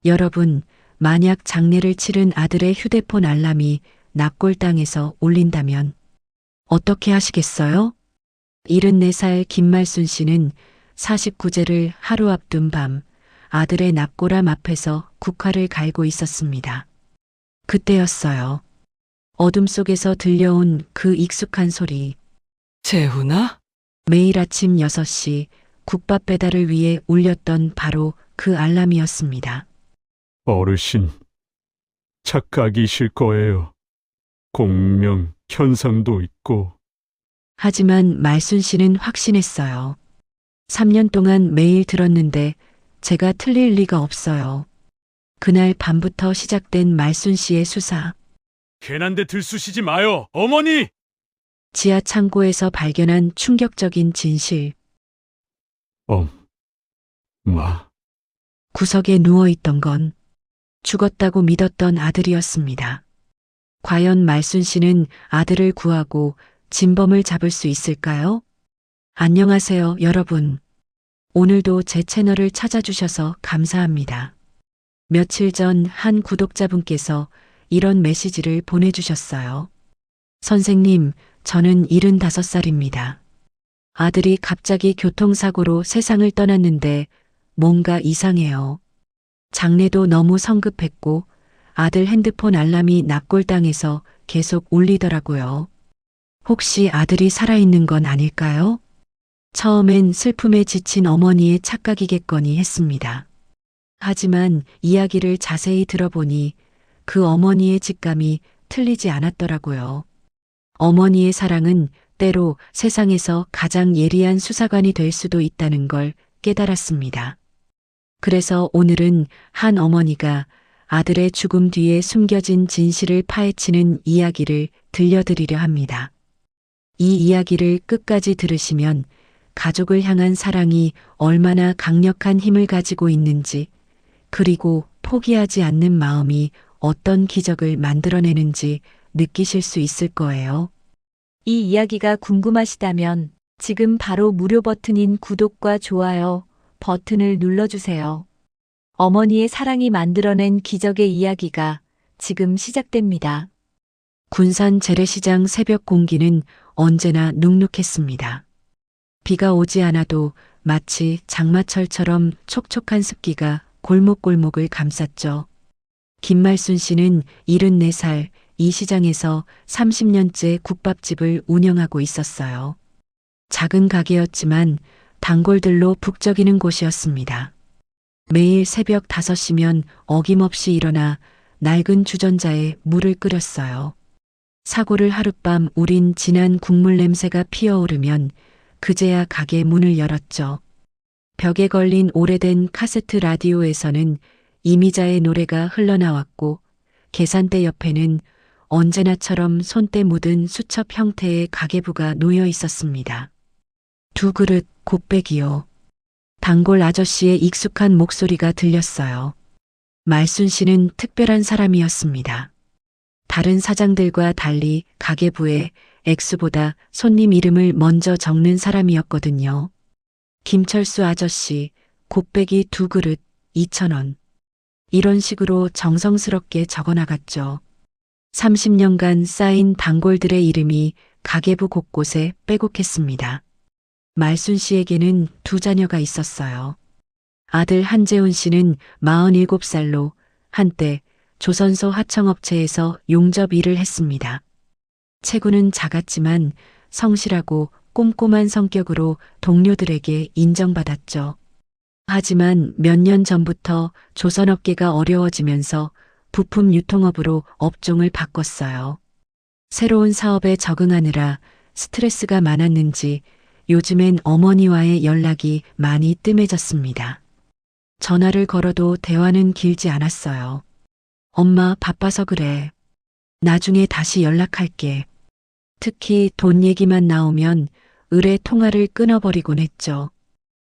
여러분, 만약 장례를 치른 아들의 휴대폰 알람이 납골당에서 울린다면 어떻게 하시겠어요? 74살 김말순 씨는 49제를 하루 앞둔 밤 아들의 납골함 앞에서 국화를 갈고 있었습니다. 그때였어요. 어둠 속에서 들려온 그 익숙한 소리. 재훈아? 매일 아침 6시 국밥 배달을 위해 울렸던 바로 그 알람이었습니다. 어르신, 착각이실 거예요. 공명, 현상도 있고. 하지만 말순 씨는 확신했어요. 3년 동안 매일 들었는데 제가 틀릴 리가 없어요. 그날 밤부터 시작된 말순 씨의 수사. 괜한 데 들쑤시지 마요, 어머니! 지하 창고에서 발견한 충격적인 진실. 엄마. 구석에 누워있던 건 죽었다고 믿었던 아들이었습니다. 과연 말순 씨는 아들을 구하고 진범을 잡을 수 있을까요? 안녕하세요, 여러분. 오늘도 제 채널을 찾아주셔서 감사합니다. 며칠 전 한 구독자분께서 이런 메시지를 보내주셨어요. 선생님, 저는 75살입니다. 아들이 갑자기 교통사고로 세상을 떠났는데 뭔가 이상해요. 장례도 너무 성급했고 아들 핸드폰 알람이 납골당해서 계속 울리더라고요. 혹시 아들이 살아있는 건 아닐까요? 처음엔 슬픔에 지친 어머니의 착각이겠거니 했습니다. 하지만 이야기를 자세히 들어보니 그 어머니의 직감이 틀리지 않았더라고요. 어머니의 사랑은 때로 세상에서 가장 예리한 수사관이 될 수도 있다는 걸 깨달았습니다. 그래서 오늘은 한 어머니가 아들의 죽음 뒤에 숨겨진 진실을 파헤치는 이야기를 들려드리려 합니다. 이 이야기를 끝까지 들으시면 가족을 향한 사랑이 얼마나 강력한 힘을 가지고 있는지, 그리고 포기하지 않는 마음이 어떤 기적을 만들어내는지 느끼실 수 있을 거예요. 이 이야기가 궁금하시다면 지금 바로 무료 버튼인 구독과 좋아요 버튼을 눌러주세요. 어머니의 사랑이 만들어낸 기적의 이야기가 지금 시작됩니다. 군산 재래시장 새벽 공기는 언제나 눅눅했습니다. 비가 오지 않아도 마치 장마철처럼 촉촉한 습기가 골목골목을 감쌌죠. 김말순 씨는 74살, 이 시장에서 30년째 국밥집을 운영하고 있었어요. 작은 가게였지만 단골들로 북적이는 곳이었습니다. 매일 새벽 5시면 어김없이 일어나 낡은 주전자에 물을 끓였어요. 사골을 하룻밤 우린 진한 국물 냄새가 피어오르면 그제야 가게 문을 열었죠. 벽에 걸린 오래된 카세트 라디오에서는 이미자의 노래가 흘러나왔고 계산대 옆에는 언제나처럼 손때 묻은 수첩 형태의 가계부가 놓여 있었습니다. 2그릇 곱빼기요. 단골 아저씨의 익숙한 목소리가 들렸어요. 말순 씨는 특별한 사람이었습니다. 다른 사장들과 달리 가계부에 액수보다 손님 이름을 먼저 적는 사람이었거든요. 김철수 아저씨, 곱빼기 2그릇 2,000원. 이런 식으로 정성스럽게 적어나갔죠. 30년간 쌓인 단골들의 이름이 가계부 곳곳에 빼곡했습니다. 말순 씨에게는 2자녀가 있었어요. 아들 한재훈 씨는 47살로 한때 조선소 하청업체에서 용접 일을 했습니다. 체구는 작았지만 성실하고 꼼꼼한 성격으로 동료들에게 인정받았죠. 하지만 몇 년 전부터 조선업계가 어려워지면서 부품 유통업으로 업종을 바꿨어요. 새로운 사업에 적응하느라 스트레스가 많았는지 요즘엔 어머니와의 연락이 많이 뜸해졌습니다. 전화를 걸어도 대화는 길지 않았어요. 엄마 바빠서 그래. 나중에 다시 연락할게. 특히 돈 얘기만 나오면 의뢰 통화를 끊어버리곤 했죠.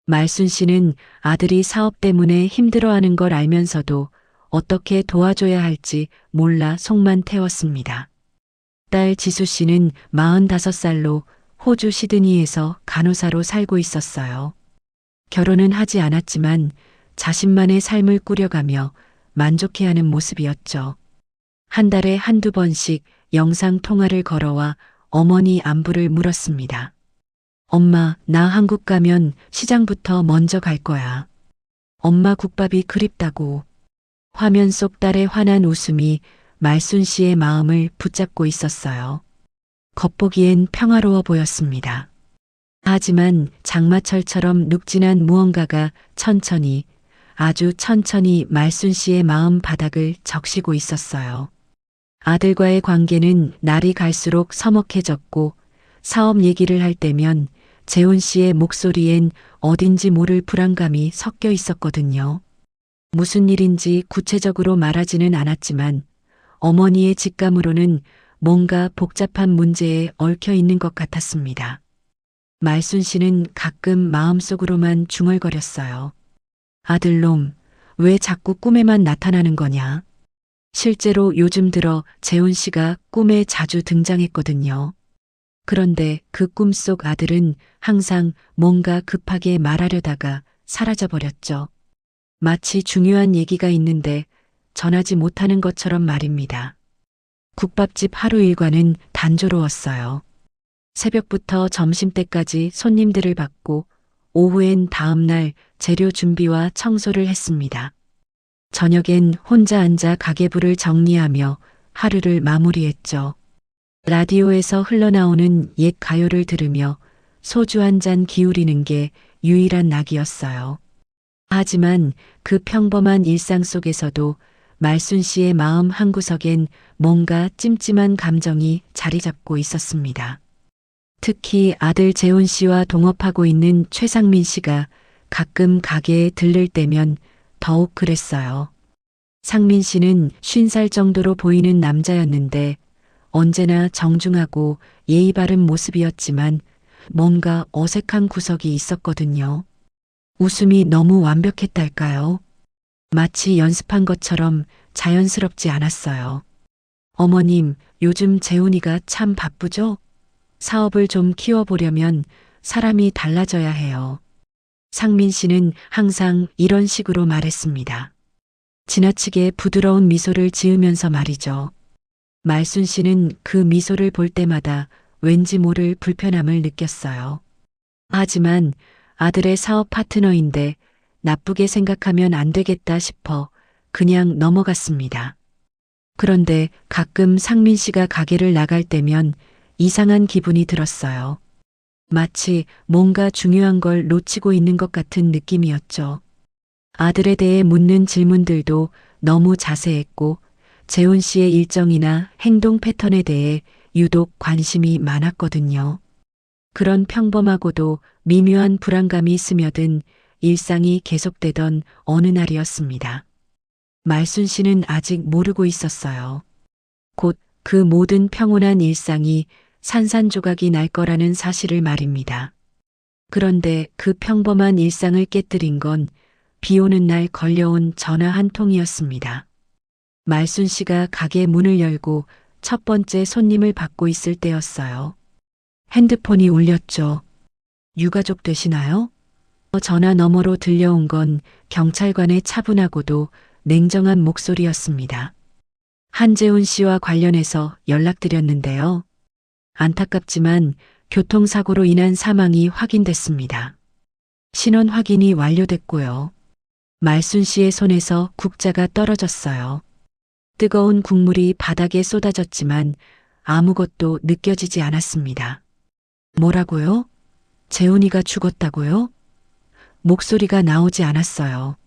말순 씨는 아들이 사업 때문에 힘들어하는 걸 알면서도 어떻게 도와줘야 할지 몰라 속만 태웠습니다. 딸 지수 씨는 45살로 호주 시드니에서 간호사로 살고 있었어요. 결혼은 하지 않았지만 자신만의 삶을 꾸려가며 만족해하는 모습이었죠. 한 달에 한두 번씩 영상 통화를 걸어와 어머니 안부를 물었습니다. 엄마, 나 한국 가면 시장부터 먼저 갈 거야. 엄마 국밥이 그립다고. 화면 속 딸의 환한 웃음이 말순 씨의 마음을 붙잡고 있었어요. 겉보기엔 평화로워 보였습니다. 하지만 장마철처럼 눅진한 무언가가 천천히, 아주 천천히 말순 씨의 마음 바닥을 적시고 있었어요. 아들과의 관계는 날이 갈수록 서먹해졌고 사업 얘기를 할 때면 재훈 씨의 목소리엔 어딘지 모를 불안감이 섞여 있었거든요. 무슨 일인지 구체적으로 말하지는 않았지만 어머니의 직감으로는 뭔가 복잡한 문제에 얽혀 있는 것 같았습니다. 말순 씨는 가끔 마음속으로만 중얼거렸어요. 아들놈, 왜 자꾸 꿈에만 나타나는 거냐? 실제로 요즘 들어 재훈 씨가 꿈에 자주 등장했거든요. 그런데 그 꿈속 아들은 항상 뭔가 급하게 말하려다가 사라져버렸죠. 마치 중요한 얘기가 있는데 전하지 못하는 것처럼 말입니다. 국밥집 하루 일과는 단조로웠어요. 새벽부터 점심때까지 손님들을 받고 오후엔 다음날 재료 준비와 청소를 했습니다. 저녁엔 혼자 앉아 가계부를 정리하며 하루를 마무리했죠. 라디오에서 흘러나오는 옛 가요를 들으며 소주 한 잔 기울이는 게 유일한 낙이었어요. 하지만 그 평범한 일상 속에서도 말순 씨의 마음 한구석엔 뭔가 찜찜한 감정이 자리 잡고 있었습니다. 특히 아들 재훈 씨와 동업하고 있는 최상민 씨가 가끔 가게에 들를 때면 더욱 그랬어요. 상민 씨는 50살 정도로 보이는 남자였는데 언제나 정중하고 예의 바른 모습이었지만 뭔가 어색한 구석이 있었거든요. 웃음이 너무 완벽했달까요? 마치 연습한 것처럼 자연스럽지 않았어요. 어머님, 요즘 재훈이가 참 바쁘죠? 사업을 좀 키워보려면 사람이 달라져야 해요. 상민 씨는 항상 이런 식으로 말했습니다. 지나치게 부드러운 미소를 지으면서 말이죠. 말순 씨는 그 미소를 볼 때마다 왠지 모를 불편함을 느꼈어요. 하지만 아들의 사업 파트너인데 나쁘게 생각하면 안 되겠다 싶어 그냥 넘어갔습니다. 그런데 가끔 상민 씨가 가게를 나갈 때면 이상한 기분이 들었어요. 마치 뭔가 중요한 걸 놓치고 있는 것 같은 느낌이었죠. 아들에 대해 묻는 질문들도 너무 자세했고 재훈 씨의 일정이나 행동 패턴에 대해 유독 관심이 많았거든요. 그런 평범하고도 미묘한 불안감이 스며든 일상이 계속되던 어느 날이었습니다. 말순 씨는 아직 모르고 있었어요. 곧 그 모든 평온한 일상이 산산조각이 날 거라는 사실을 말입니다. 그런데 그 평범한 일상을 깨뜨린 건 비 오는 날 걸려온 전화 한 통이었습니다. 말순 씨가 가게 문을 열고 첫 번째 손님을 받고 있을 때였어요. 핸드폰이 울렸죠. 유가족 되시나요? 전화 너머로 들려온 건 경찰관의 차분하고도 냉정한 목소리였습니다. 한재훈 씨와 관련해서 연락드렸는데요. 안타깝지만 교통사고로 인한 사망이 확인됐습니다. 신원 확인이 완료됐고요. 말순 씨의 손에서 국자가 떨어졌어요. 뜨거운 국물이 바닥에 쏟아졌지만 아무것도 느껴지지 않았습니다. 뭐라고요? 재훈이가 죽었다고요? 목소리가 나오지 않았어요.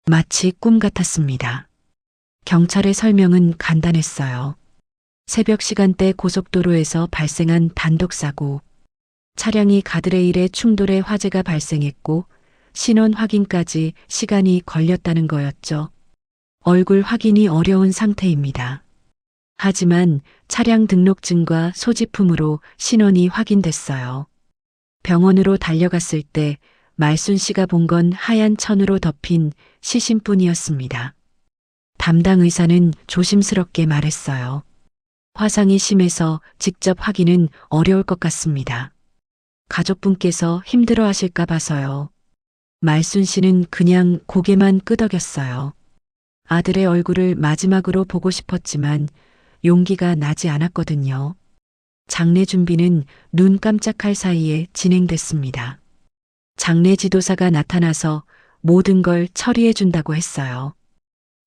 마치 꿈 같았습니다. 경찰의 설명은 간단했어요. 새벽 시간대 고속도로에서 발생한 단독사고, 차량이 가드레일에 충돌해 화재가 발생했고 신원 확인까지 시간이 걸렸다는 거였죠. 얼굴 확인이 어려운 상태입니다. 하지만 차량 등록증과 소지품으로 신원이 확인됐어요. 병원으로 달려갔을 때 말순 씨가 본 건 하얀 천으로 덮인 시신뿐이었습니다. 담당 의사는 조심스럽게 말했어요. 화상이 심해서 직접 확인은 어려울 것 같습니다. 가족분께서 힘들어 하실까 봐서요. 말순 씨는 그냥 고개만 끄덕였어요. 아들의 얼굴을 마지막으로 보고 싶었지만 용기가 나지 않았거든요. 장례 준비는 눈 깜짝할 사이에 진행됐습니다. 장례 지도사가 나타나서 모든 걸 처리해 준다고 했어요.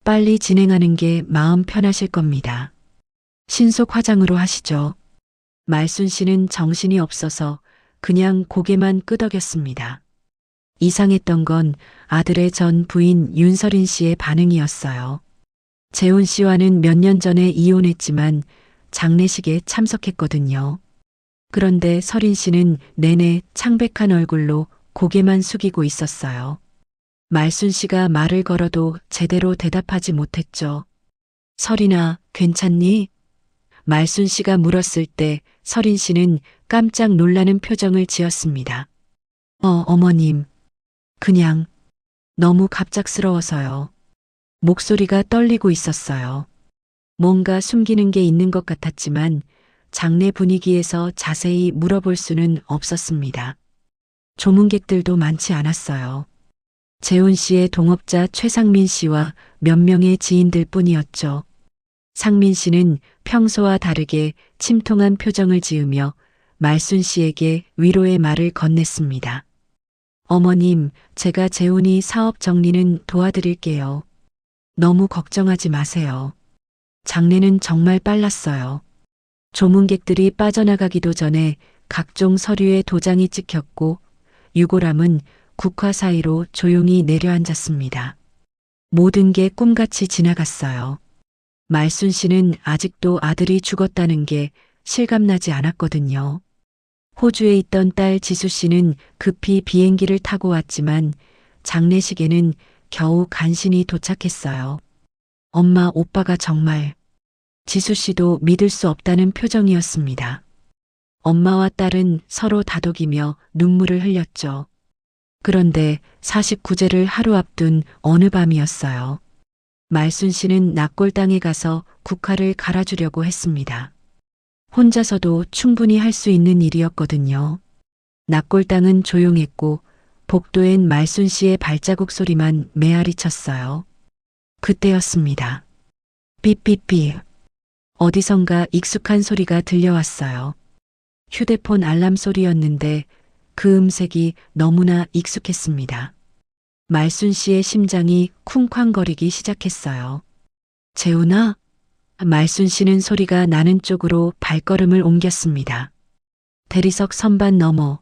빨리 진행하는 게 마음 편하실 겁니다. 신속 화장으로 하시죠. 말순 씨는 정신이 없어서 그냥 고개만 끄덕였습니다. 이상했던 건 아들의 전 부인 윤서린 씨의 반응이었어요. 재훈 씨와는 몇 년 전에 이혼했지만 장례식에 참석했거든요. 그런데 서린 씨는 내내 창백한 얼굴로 고개만 숙이고 있었어요. 말순 씨가 말을 걸어도 제대로 대답하지 못했죠. 서린아, 괜찮니? 말순 씨가 물었을 때 서린 씨는 깜짝 놀라는 표정을 지었습니다. 어머님. 그냥 너무 갑작스러워서요. 목소리가 떨리고 있었어요. 뭔가 숨기는 게 있는 것 같았지만 장례 분위기에서 자세히 물어볼 수는 없었습니다. 조문객들도 많지 않았어요. 재훈 씨의 동업자 최상민 씨와 몇 명의 지인들 뿐이었죠. 상민 씨는 평소와 다르게 침통한 표정을 지으며 말순 씨에게 위로의 말을 건넸습니다. 어머님, 제가 재훈이 사업 정리는 도와드릴게요. 너무 걱정하지 마세요. 장례는 정말 빨랐어요. 조문객들이 빠져나가기도 전에 각종 서류에 도장이 찍혔고 유골함은 국화 사이로 조용히 내려앉았습니다. 모든 게 꿈같이 지나갔어요. 말순 씨는 아직도 아들이 죽었다는 게 실감나지 않았거든요. 호주에 있던 딸 지수 씨는 급히 비행기를 타고 왔지만 장례식에는 겨우 간신히 도착했어요. 엄마, 오빠가 정말. 지수 씨도 믿을 수 없다는 표정이었습니다. 엄마와 딸은 서로 다독이며 눈물을 흘렸죠. 그런데 49제를 하루 앞둔 어느 밤이었어요. 말순 씨는 낙골당에 가서 국화를 갈아주려고 했습니다. 혼자서도 충분히 할 수 있는 일이었거든요. 낙골당은 조용했고 복도엔 말순 씨의 발자국 소리만 메아리 쳤어요. 그때였습니다. 삐삐삐. 어디선가 익숙한 소리가 들려왔어요. 휴대폰 알람 소리였는데 그 음색이 너무나 익숙했습니다. 말순 씨의 심장이 쿵쾅거리기 시작했어요. 재훈아? 말순 씨는 소리가 나는 쪽으로 발걸음을 옮겼습니다. 대리석 선반 너머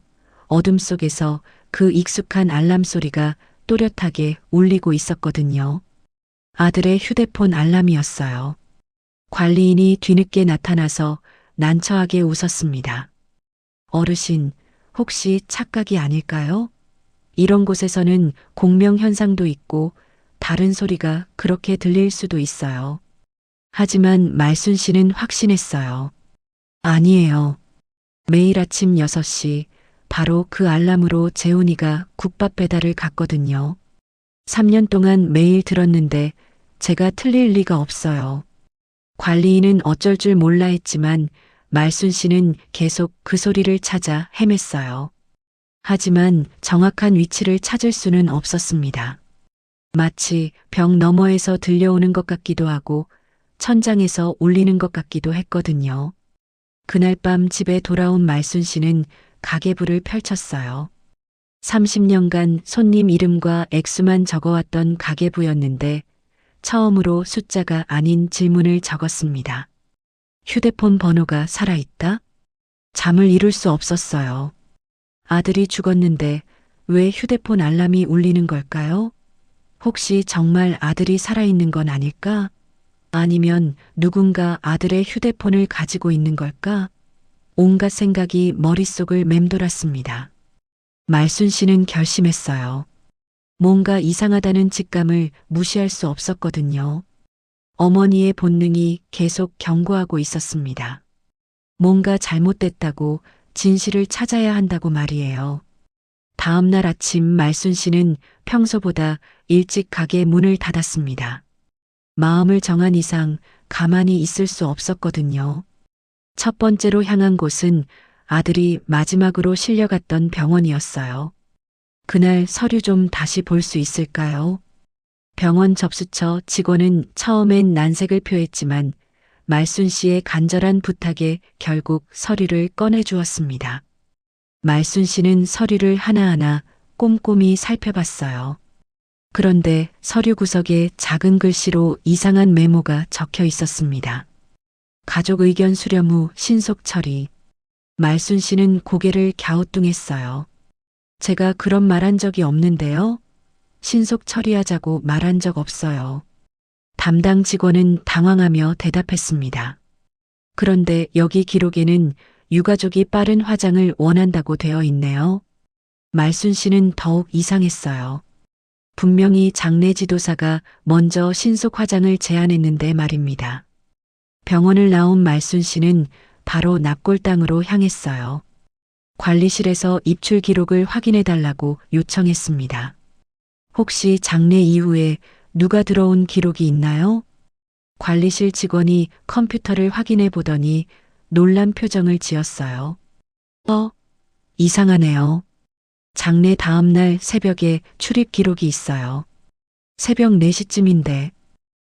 어둠 속에서 그 익숙한 알람 소리가 또렷하게 울리고 있었거든요. 아들의 휴대폰 알람이었어요. 관리인이 뒤늦게 나타나서 난처하게 웃었습니다. 어르신, 혹시 착각이 아닐까요? 이런 곳에서는 공명 현상도 있고 다른 소리가 그렇게 들릴 수도 있어요. 하지만 말순 씨는 확신했어요. 아니에요. 매일 아침 6시 바로 그 알람으로 재훈이가 국밥 배달을 갔거든요. 3년 동안 매일 들었는데 제가 틀릴 리가 없어요. 관리인은 어쩔 줄 몰라 했지만 말순 씨는 계속 그 소리를 찾아 헤맸어요. 하지만 정확한 위치를 찾을 수는 없었습니다. 마치 벽 너머에서 들려오는 것 같기도 하고 천장에서 울리는 것 같기도 했거든요. 그날 밤 집에 돌아온 말순 씨는 가계부를 펼쳤어요. 30년간 손님 이름과 액수만 적어왔던 가계부였는데 처음으로 숫자가 아닌 질문을 적었습니다. 휴대폰 번호가 살아있다? 잠을 이룰 수 없었어요. 아들이 죽었는데 왜 휴대폰 알람이 울리는 걸까요? 혹시 정말 아들이 살아있는 건 아닐까? 아니면 누군가 아들의 휴대폰을 가지고 있는 걸까? 온갖 생각이 머릿속을 맴돌았습니다. 말순 씨는 결심했어요. 뭔가 이상하다는 직감을 무시할 수 없었거든요. 어머니의 본능이 계속 경고하고 있었습니다. 뭔가 잘못됐다고 진실을 찾아야 한다고 말이에요. 다음 날 아침 말순 씨는 평소보다 일찍 가게 문을 닫았습니다. 마음을 정한 이상 가만히 있을 수 없었거든요. 첫 번째로 향한 곳은 아들이 마지막으로 실려갔던 병원이었어요. 그날 서류 좀 다시 볼 수 있을까요? 병원 접수처 직원은 처음엔 난색을 표했지만 말순 씨의 간절한 부탁에 결국 서류를 꺼내 주었습니다. 말순 씨는 서류를 하나하나 꼼꼼히 살펴봤어요. 그런데 서류 구석에 작은 글씨로 이상한 메모가 적혀 있었습니다. 가족 의견 수렴 후 신속 처리. 말순 씨는 고개를 갸우뚱했어요. 제가 그런 말한 적이 없는데요. 신속 처리하자고 말한 적 없어요. 담당 직원은 당황하며 대답했습니다. 그런데 여기 기록에는 유가족이 빠른 화장을 원한다고 되어 있네요. 말순 씨는 더욱 이상했어요. 분명히 장례 지도사가 먼저 신속 화장을 제안했는데 말입니다. 병원을 나온 말순 씨는 바로 납골당으로 향했어요. 관리실에서 입출 기록을 확인해 달라고 요청했습니다. 혹시 장례 이후에 누가 들어온 기록이 있나요? 관리실 직원이 컴퓨터를 확인해 보더니 놀란 표정을 지었어요. 이상하네요. 장례 다음 날 새벽에 출입 기록이 있어요. 새벽 4시쯤인데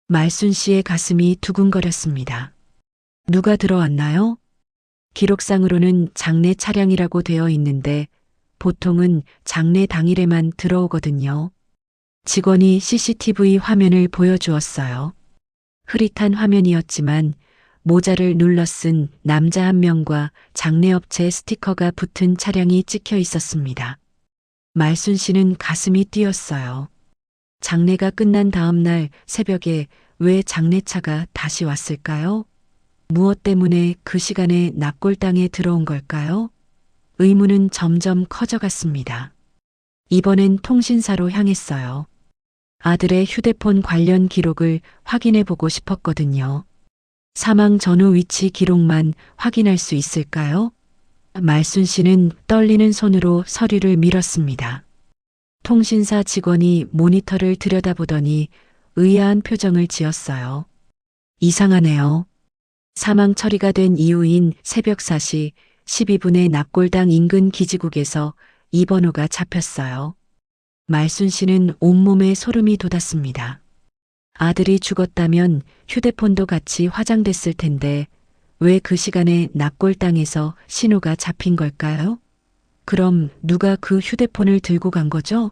말순 씨의 가슴이 두근거렸습니다. 누가 들어왔나요? 기록상으로는 장례 차량이라고 되어 있는데 보통은 장례 당일에만 들어오거든요. 직원이 CCTV 화면을 보여주었어요. 흐릿한 화면이었지만 모자를 눌러 쓴 남자 한 명과 장례업체 스티커가 붙은 차량이 찍혀 있었습니다. 말순 씨는 가슴이 뛰었어요. 장례가 끝난 다음 날 새벽에 왜 장례차가 다시 왔을까요? 무엇 때문에 그 시간에 납골당에 들어온 걸까요? 의문은 점점 커져갔습니다. 이번엔 통신사로 향했어요. 아들의 휴대폰 관련 기록을 확인해 보고 싶었거든요. 사망 전후 위치 기록만 확인할 수 있을까요? 말순 씨는 떨리는 손으로 서류를 밀었습니다. 통신사 직원이 모니터를 들여다보더니 의아한 표정을 지었어요. 이상하네요. 사망 처리가 된 이후인 새벽 4시 12분에 납골당 인근 기지국에서 이 번호가 잡혔어요. 말순 씨는 온몸에 소름이 돋았습니다. 아들이 죽었다면 휴대폰도 같이 화장됐을 텐데 왜 그 시간에 납골당에서 신호가 잡힌 걸까요? 그럼 누가 그 휴대폰을 들고 간 거죠?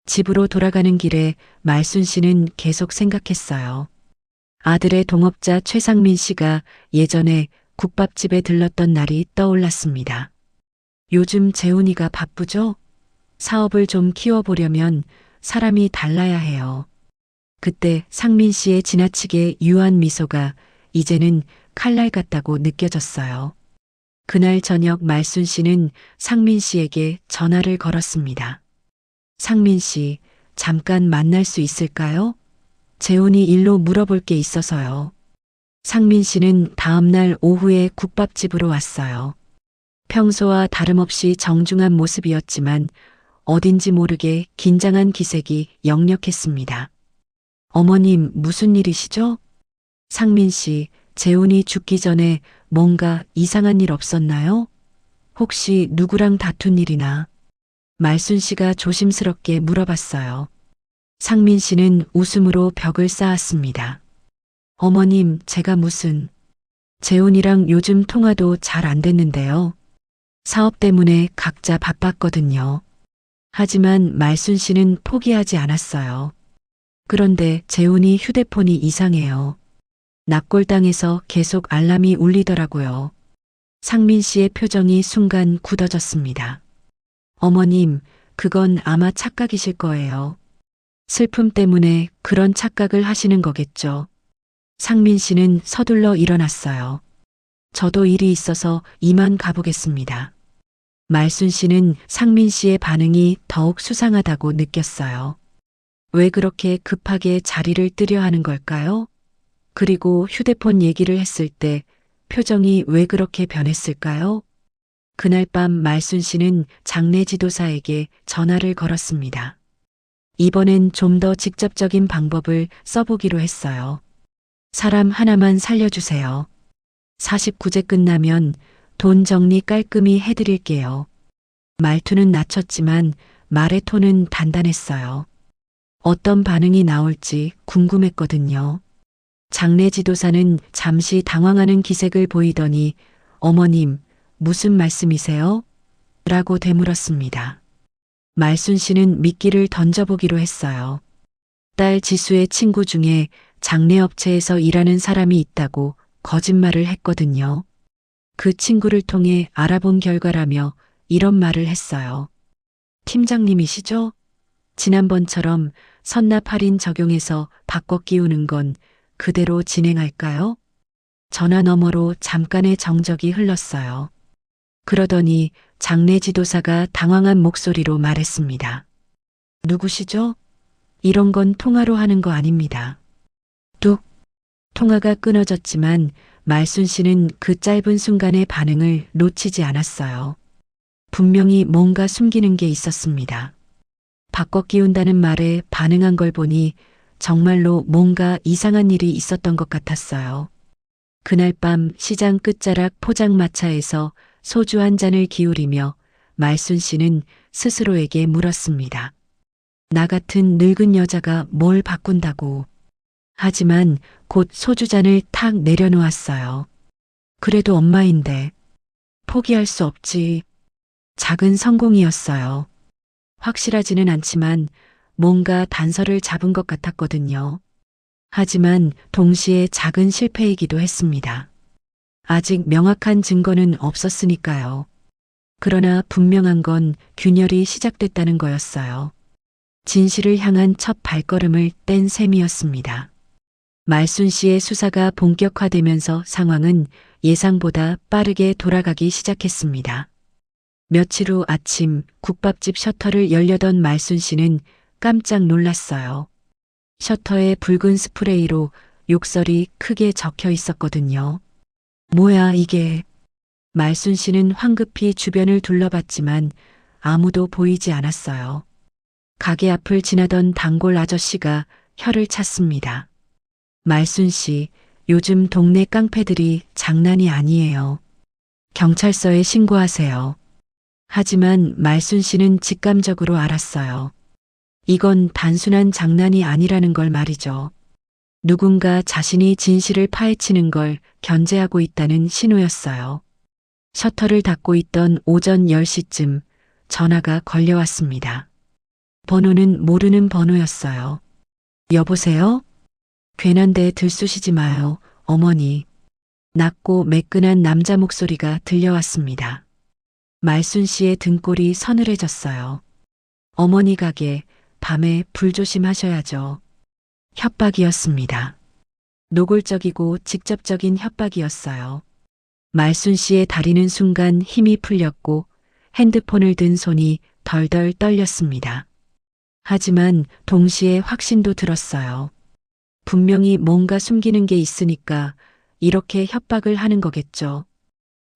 집으로 돌아가는 길에 말순 씨는 계속 생각했어요. 아들의 동업자 최상민 씨가 예전에 국밥집에 들렀던 날이 떠올랐습니다. 요즘 재훈이가 바쁘죠? 사업을 좀 키워보려면 사람이 달라야 해요. 그때 상민 씨의 지나치게 유한 미소가 이제는 칼날 같다고 느껴졌어요. 그날 저녁 말순 씨는 상민 씨에게 전화를 걸었습니다. 상민 씨, 잠깐 만날 수 있을까요? 재훈이 일로 물어볼 게 있어서요. 상민 씨는 다음날 오후에 국밥집으로 왔어요. 평소와 다름없이 정중한 모습이었지만 어딘지 모르게 긴장한 기색이 역력했습니다. 어머님, 무슨 일이시죠? 상민 씨, 재훈이 죽기 전에 뭔가 이상한 일 없었나요? 혹시 누구랑 다툰 일이나? 말순 씨가 조심스럽게 물어봤어요. 상민 씨는 웃음으로 벽을 쌓았습니다. 어머님, 제가 무슨... 재훈이랑 요즘 통화도 잘 안 됐는데요. 사업 때문에 각자 바빴거든요. 하지만 말순 씨는 포기하지 않았어요. 그런데 재훈이 휴대폰이 이상해요. 납골당에서 계속 알람이 울리더라고요. 상민 씨의 표정이 순간 굳어졌습니다. 어머님, 그건 아마 착각이실 거예요. 슬픔 때문에 그런 착각을 하시는 거겠죠. 상민 씨는 서둘러 일어났어요. 저도 일이 있어서 이만 가보겠습니다. 말순 씨는 상민 씨의 반응이 더욱 수상하다고 느꼈어요. 왜 그렇게 급하게 자리를 뜨려 하는 걸까요? 그리고 휴대폰 얘기를 했을 때 표정이 왜 그렇게 변했을까요? 그날 밤 말순 씨는 장례 지도사에게 전화를 걸었습니다. 이번엔 좀 더 직접적인 방법을 써보기로 했어요. 사람 하나만 살려주세요. 49제 끝나면 돈 정리 깔끔히 해드릴게요. 말투는 낮췄지만 말의 톤은 단단했어요. 어떤 반응이 나올지 궁금했거든요. 장례 지도사는 잠시 당황하는 기색을 보이더니 어머님, 무슨 말씀이세요? 라고 되물었습니다. 말순 씨는 미끼를 던져보기로 했어요. 딸 지수의 친구 중에 장례업체에서 일하는 사람이 있다고 거짓말을 했거든요. 그 친구를 통해 알아본 결과라며 이런 말을 했어요. 팀장님이시죠? 지난번처럼 선납 할인 적용해서 바꿔 끼우는 건 그대로 진행할까요? 전화 너머로 잠깐의 정적이 흘렀어요. 그러더니 장례 지도사가 당황한 목소리로 말했습니다. 누구시죠? 이런 건 통화로 하는 거 아닙니다. 뚝. 통화가 끊어졌지만 말순 씨는 그 짧은 순간의 반응을 놓치지 않았어요. 분명히 뭔가 숨기는 게 있었습니다. 바꿔 끼운다는 말에 반응한 걸 보니 정말로 뭔가 이상한 일이 있었던 것 같았어요. 그날 밤 시장 끝자락 포장마차에서 소주 한 잔을 기울이며 말순 씨는 스스로에게 물었습니다. 나 같은 늙은 여자가 뭘 바꾼다고. 하지만 곧 소주잔을 탁 내려놓았어요. 그래도 엄마인데 포기할 수 없지. 작은 성공이었어요. 확실하지는 않지만 뭔가 단서를 잡은 것 같았거든요. 하지만 동시에 작은 실패이기도 했습니다. 아직 명확한 증거는 없었으니까요. 그러나 분명한 건 균열이 시작됐다는 거였어요. 진실을 향한 첫 발걸음을 뗀 셈이었습니다. 말순 씨의 수사가 본격화되면서 상황은 예상보다 빠르게 돌아가기 시작했습니다. 며칠 후 아침 국밥집 셔터를 열려던 말순 씨는 깜짝 놀랐어요. 셔터에 붉은 스프레이로 욕설이 크게 적혀 있었거든요. 뭐야 이게. 말순 씨는 황급히 주변을 둘러봤지만 아무도 보이지 않았어요. 가게 앞을 지나던 단골 아저씨가 혀를 찼습니다. 말순 씨, 요즘 동네 깡패들이 장난이 아니에요. 경찰서에 신고하세요. 하지만 말순 씨는 직감적으로 알았어요. 이건 단순한 장난이 아니라는 걸 말이죠. 누군가 자신이 진실을 파헤치는 걸 견제하고 있다는 신호였어요. 셔터를 닫고 있던 오전 10시쯤 전화가 걸려왔습니다. 번호는 모르는 번호였어요. 여보세요? 괜한 데 들쑤시지 마요, 어머니. 낮고 매끈한 남자 목소리가 들려왔습니다. 말순 씨의 등골이 서늘해졌어요. 어머니 가게, 밤에 불조심하셔야죠. 협박이었습니다. 노골적이고 직접적인 협박이었어요. 말순 씨의 다리는 순간 힘이 풀렸고 핸드폰을 든 손이 덜덜 떨렸습니다. 하지만 동시에 확신도 들었어요. 분명히 뭔가 숨기는 게 있으니까 이렇게 협박을 하는 거겠죠.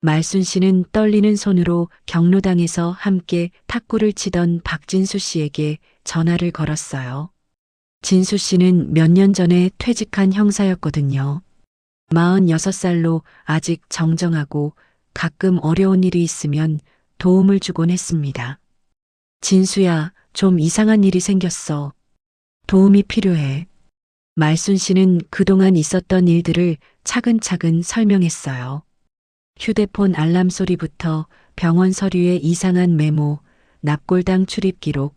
말순 씨는 떨리는 손으로 경로당에서 함께 탁구를 치던 박진수 씨에게 전화를 걸었어요. 진수 씨는 몇 년 전에 퇴직한 형사였거든요. 46살로 아직 정정하고 가끔 어려운 일이 있으면 도움을 주곤 했습니다. 진수야, 좀 이상한 일이 생겼어. 도움이 필요해. 말순 씨는 그동안 있었던 일들을 차근차근 설명했어요. 휴대폰 알람 소리부터 병원 서류의 이상한 메모, 납골당 출입 기록,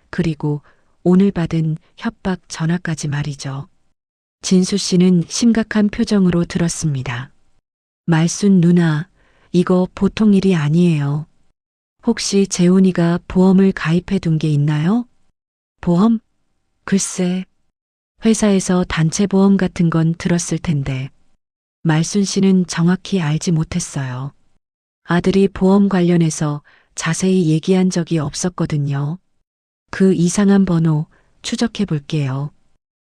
그리고 오늘 받은 협박 전화까지 말이죠. 진수 씨는 심각한 표정으로 들었습니다. 말순 누나, 이거 보통 일이 아니에요. 혹시 재훈이가 보험을 가입해 둔 게 있나요? 보험? 글쎄, 회사에서 단체 보험 같은 건 들었을 텐데. 말순 씨는 정확히 알지 못했어요. 아들이 보험 관련해서 자세히 얘기한 적이 없었거든요. 그 이상한 번호 추적해 볼게요.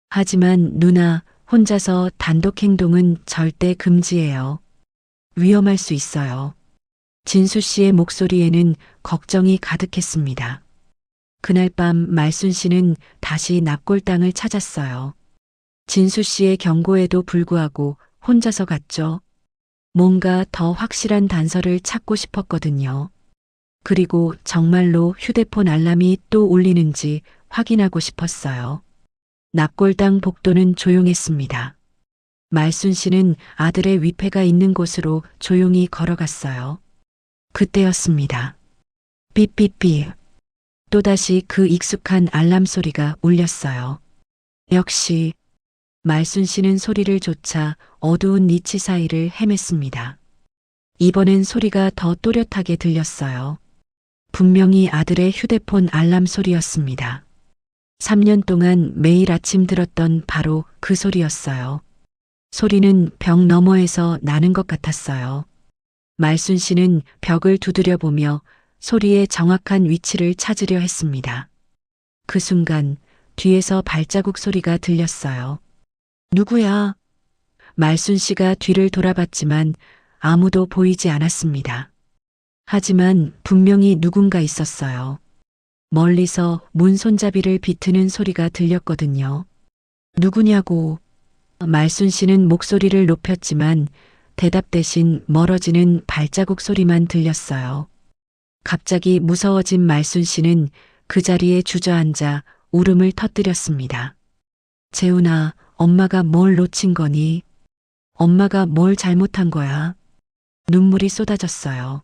하지만 누나, 혼자서 단독 행동은 절대 금지예요. 위험할 수 있어요. 진수 씨의 목소리에는 걱정이 가득했습니다. 그날 밤 말순 씨는 다시 납골당을 찾았어요. 진수 씨의 경고에도 불구하고 혼자서 갔죠. 뭔가 더 확실한 단서를 찾고 싶었거든요. 그리고 정말로 휴대폰 알람이 또 울리는지 확인하고 싶었어요. 납골당 복도는 조용했습니다. 말순 씨는 아들의 위패가 있는 곳으로 조용히 걸어갔어요. 그때였습니다. 삐삐삐. 또다시 그 익숙한 알람 소리가 울렸어요. 역시 말순 씨는 소리를 좇아 어두운 니치 사이를 헤맸습니다. 이번엔 소리가 더 또렷하게 들렸어요. 분명히 아들의 휴대폰 알람 소리였습니다. 3년 동안 매일 아침 들었던 바로 그 소리였어요. 소리는 벽 너머에서 나는 것 같았어요. 말순 씨는 벽을 두드려 보며 소리의 정확한 위치를 찾으려 했습니다. 그 순간 뒤에서 발자국 소리가 들렸어요. 누구야? 말순 씨가 뒤를 돌아봤지만 아무도 보이지 않았습니다. 하지만 분명히 누군가 있었어요. 멀리서 문 손잡이를 비트는 소리가 들렸거든요. 누구냐고. 말순 씨는 목소리를 높였지만 대답 대신 멀어지는 발자국 소리만 들렸어요. 갑자기 무서워진 말순 씨는 그 자리에 주저앉아 울음을 터뜨렸습니다. 재훈아, 엄마가 뭘 놓친 거니? 엄마가 뭘 잘못한 거야? 눈물이 쏟아졌어요.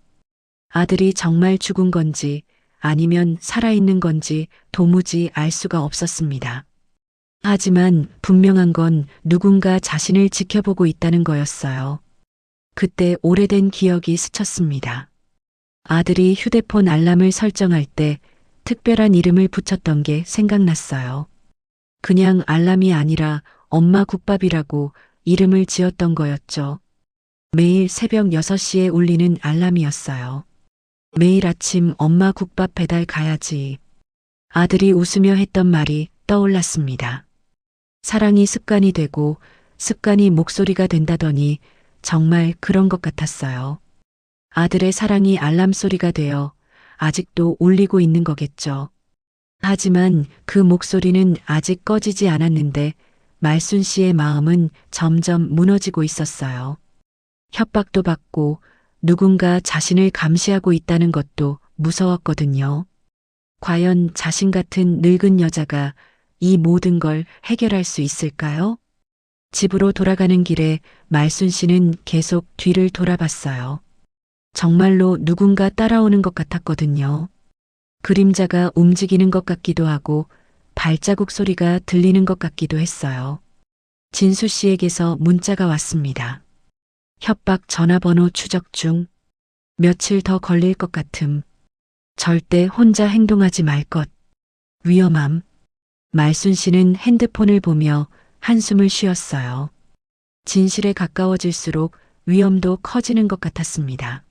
아들이 정말 죽은 건지 아니면 살아있는 건지 도무지 알 수가 없었습니다. 하지만 분명한 건 누군가 자신을 지켜보고 있다는 거였어요. 그때 오래된 기억이 스쳤습니다. 아들이 휴대폰 알람을 설정할 때 특별한 이름을 붙였던 게 생각났어요. 그냥 알람이 아니라 엄마 국밥이라고 이름을 지었던 거였죠. 매일 새벽 6시에 울리는 알람이었어요. 매일 아침 엄마 국밥 배달 가야지. 아들이 웃으며 했던 말이 떠올랐습니다. 사랑이 습관이 되고 습관이 목소리가 된다더니 정말 그런 것 같았어요. 아들의 사랑이 알람 소리가 되어 아직도 울리고 있는 거겠죠. 하지만 그 목소리는 아직 꺼지지 않았는데 말순 씨의 마음은 점점 무너지고 있었어요. 협박도 받고 누군가 자신을 감시하고 있다는 것도 무서웠거든요. 과연 자신 같은 늙은 여자가 이 모든 걸 해결할 수 있을까요? 집으로 돌아가는 길에 말순 씨는 계속 뒤를 돌아봤어요. 정말로 누군가 따라오는 것 같았거든요. 그림자가 움직이는 것 같기도 하고 발자국 소리가 들리는 것 같기도 했어요. 진수 씨에게서 문자가 왔습니다. 협박 전화번호 추적 중. 며칠 더 걸릴 것 같음. 절대 혼자 행동하지 말 것. 위험함. 말순 씨는 핸드폰을 보며 한숨을 쉬었어요. 진실에 가까워질수록 위험도 커지는 것 같았습니다.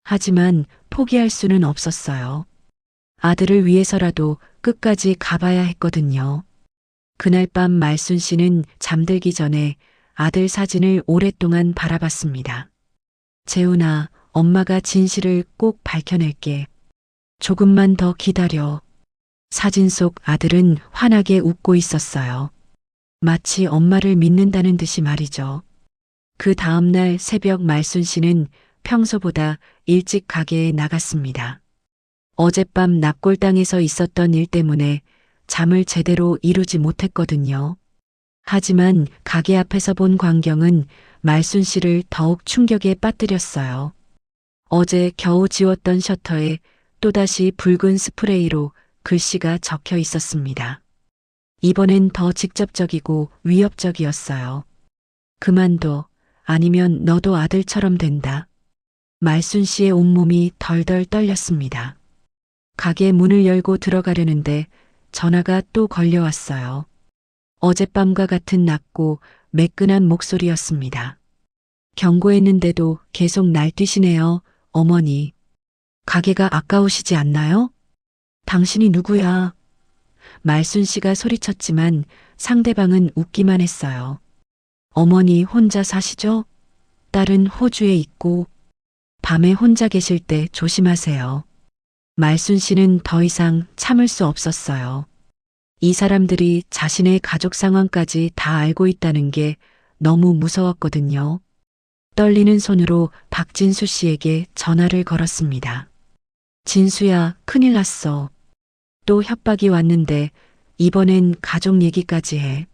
하지만 포기할 수는 없었어요. 아들을 위해서라도 끝까지 가봐야 했거든요. 그날 밤 말순 씨는 잠들기 전에 아들 사진을 오랫동안 바라봤습니다. 재훈아, 엄마가 진실을 꼭 밝혀낼게. 조금만 더 기다려. 사진 속 아들은 환하게 웃고 있었어요. 마치 엄마를 믿는다는 듯이 말이죠. 그 다음날 새벽 말순 씨는 평소보다 일찍 가게에 나갔습니다. 어젯밤 납골당에서 있었던 일 때문에 잠을 제대로 이루지 못했거든요. 하지만 가게 앞에서 본 광경은 말순 씨를 더욱 충격에 빠뜨렸어요. 어제 겨우 지웠던 셔터에 또다시 붉은 스프레이로 글씨가 적혀 있었습니다. 이번엔 더 직접적이고 위협적이었어요. 그만둬. 아니면 너도 아들처럼 된다. 말순 씨의 온몸이 덜덜 떨렸습니다. 가게 문을 열고 들어가려는데 전화가 또 걸려왔어요. 어젯밤과 같은 낮고 매끈한 목소리였습니다. 경고했는데도 계속 날뛰시네요, 어머니. 가게가 아까우시지 않나요? 당신이 누구야? 말순 씨가 소리쳤지만 상대방은 웃기만 했어요. 어머니 혼자 사시죠? 딸은 호주에 있고 밤에 혼자 계실 때 조심하세요. 말순 씨는 더 이상 참을 수 없었어요. 이 사람들이 자신의 가족 상황까지 다 알고 있다는 게 너무 무서웠거든요. 떨리는 손으로 박진수 씨에게 전화를 걸었습니다. 진수야, 큰일 났어. 또 협박이 왔는데 이번엔 가족 얘기까지 해.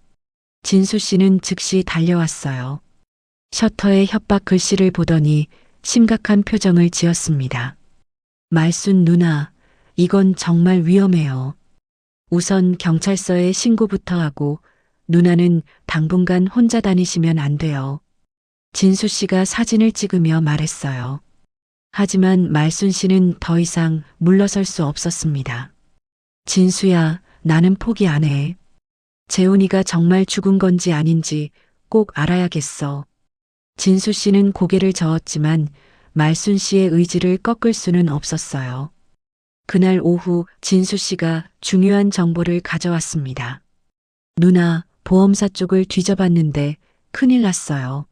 진수 씨는 즉시 달려왔어요. 셔터에 협박 글씨를 보더니 심각한 표정을 지었습니다. 말순 누나, 이건 정말 위험해요. 우선 경찰서에 신고부터 하고 누나는 당분간 혼자 다니시면 안 돼요. 진수 씨가 사진을 찍으며 말했어요. 하지만 말순 씨는 더 이상 물러설 수 없었습니다. 진수야, 나는 포기 안 해. 재훈이가 정말 죽은 건지 아닌지 꼭 알아야겠어. 진수 씨는 고개를 저었지만 말순 씨의 의지를 꺾을 수는 없었어요. 그날 오후 진수 씨가 중요한 정보를 가져왔습니다. 누나, 보험사 쪽을 뒤져봤는데 큰일 났어요.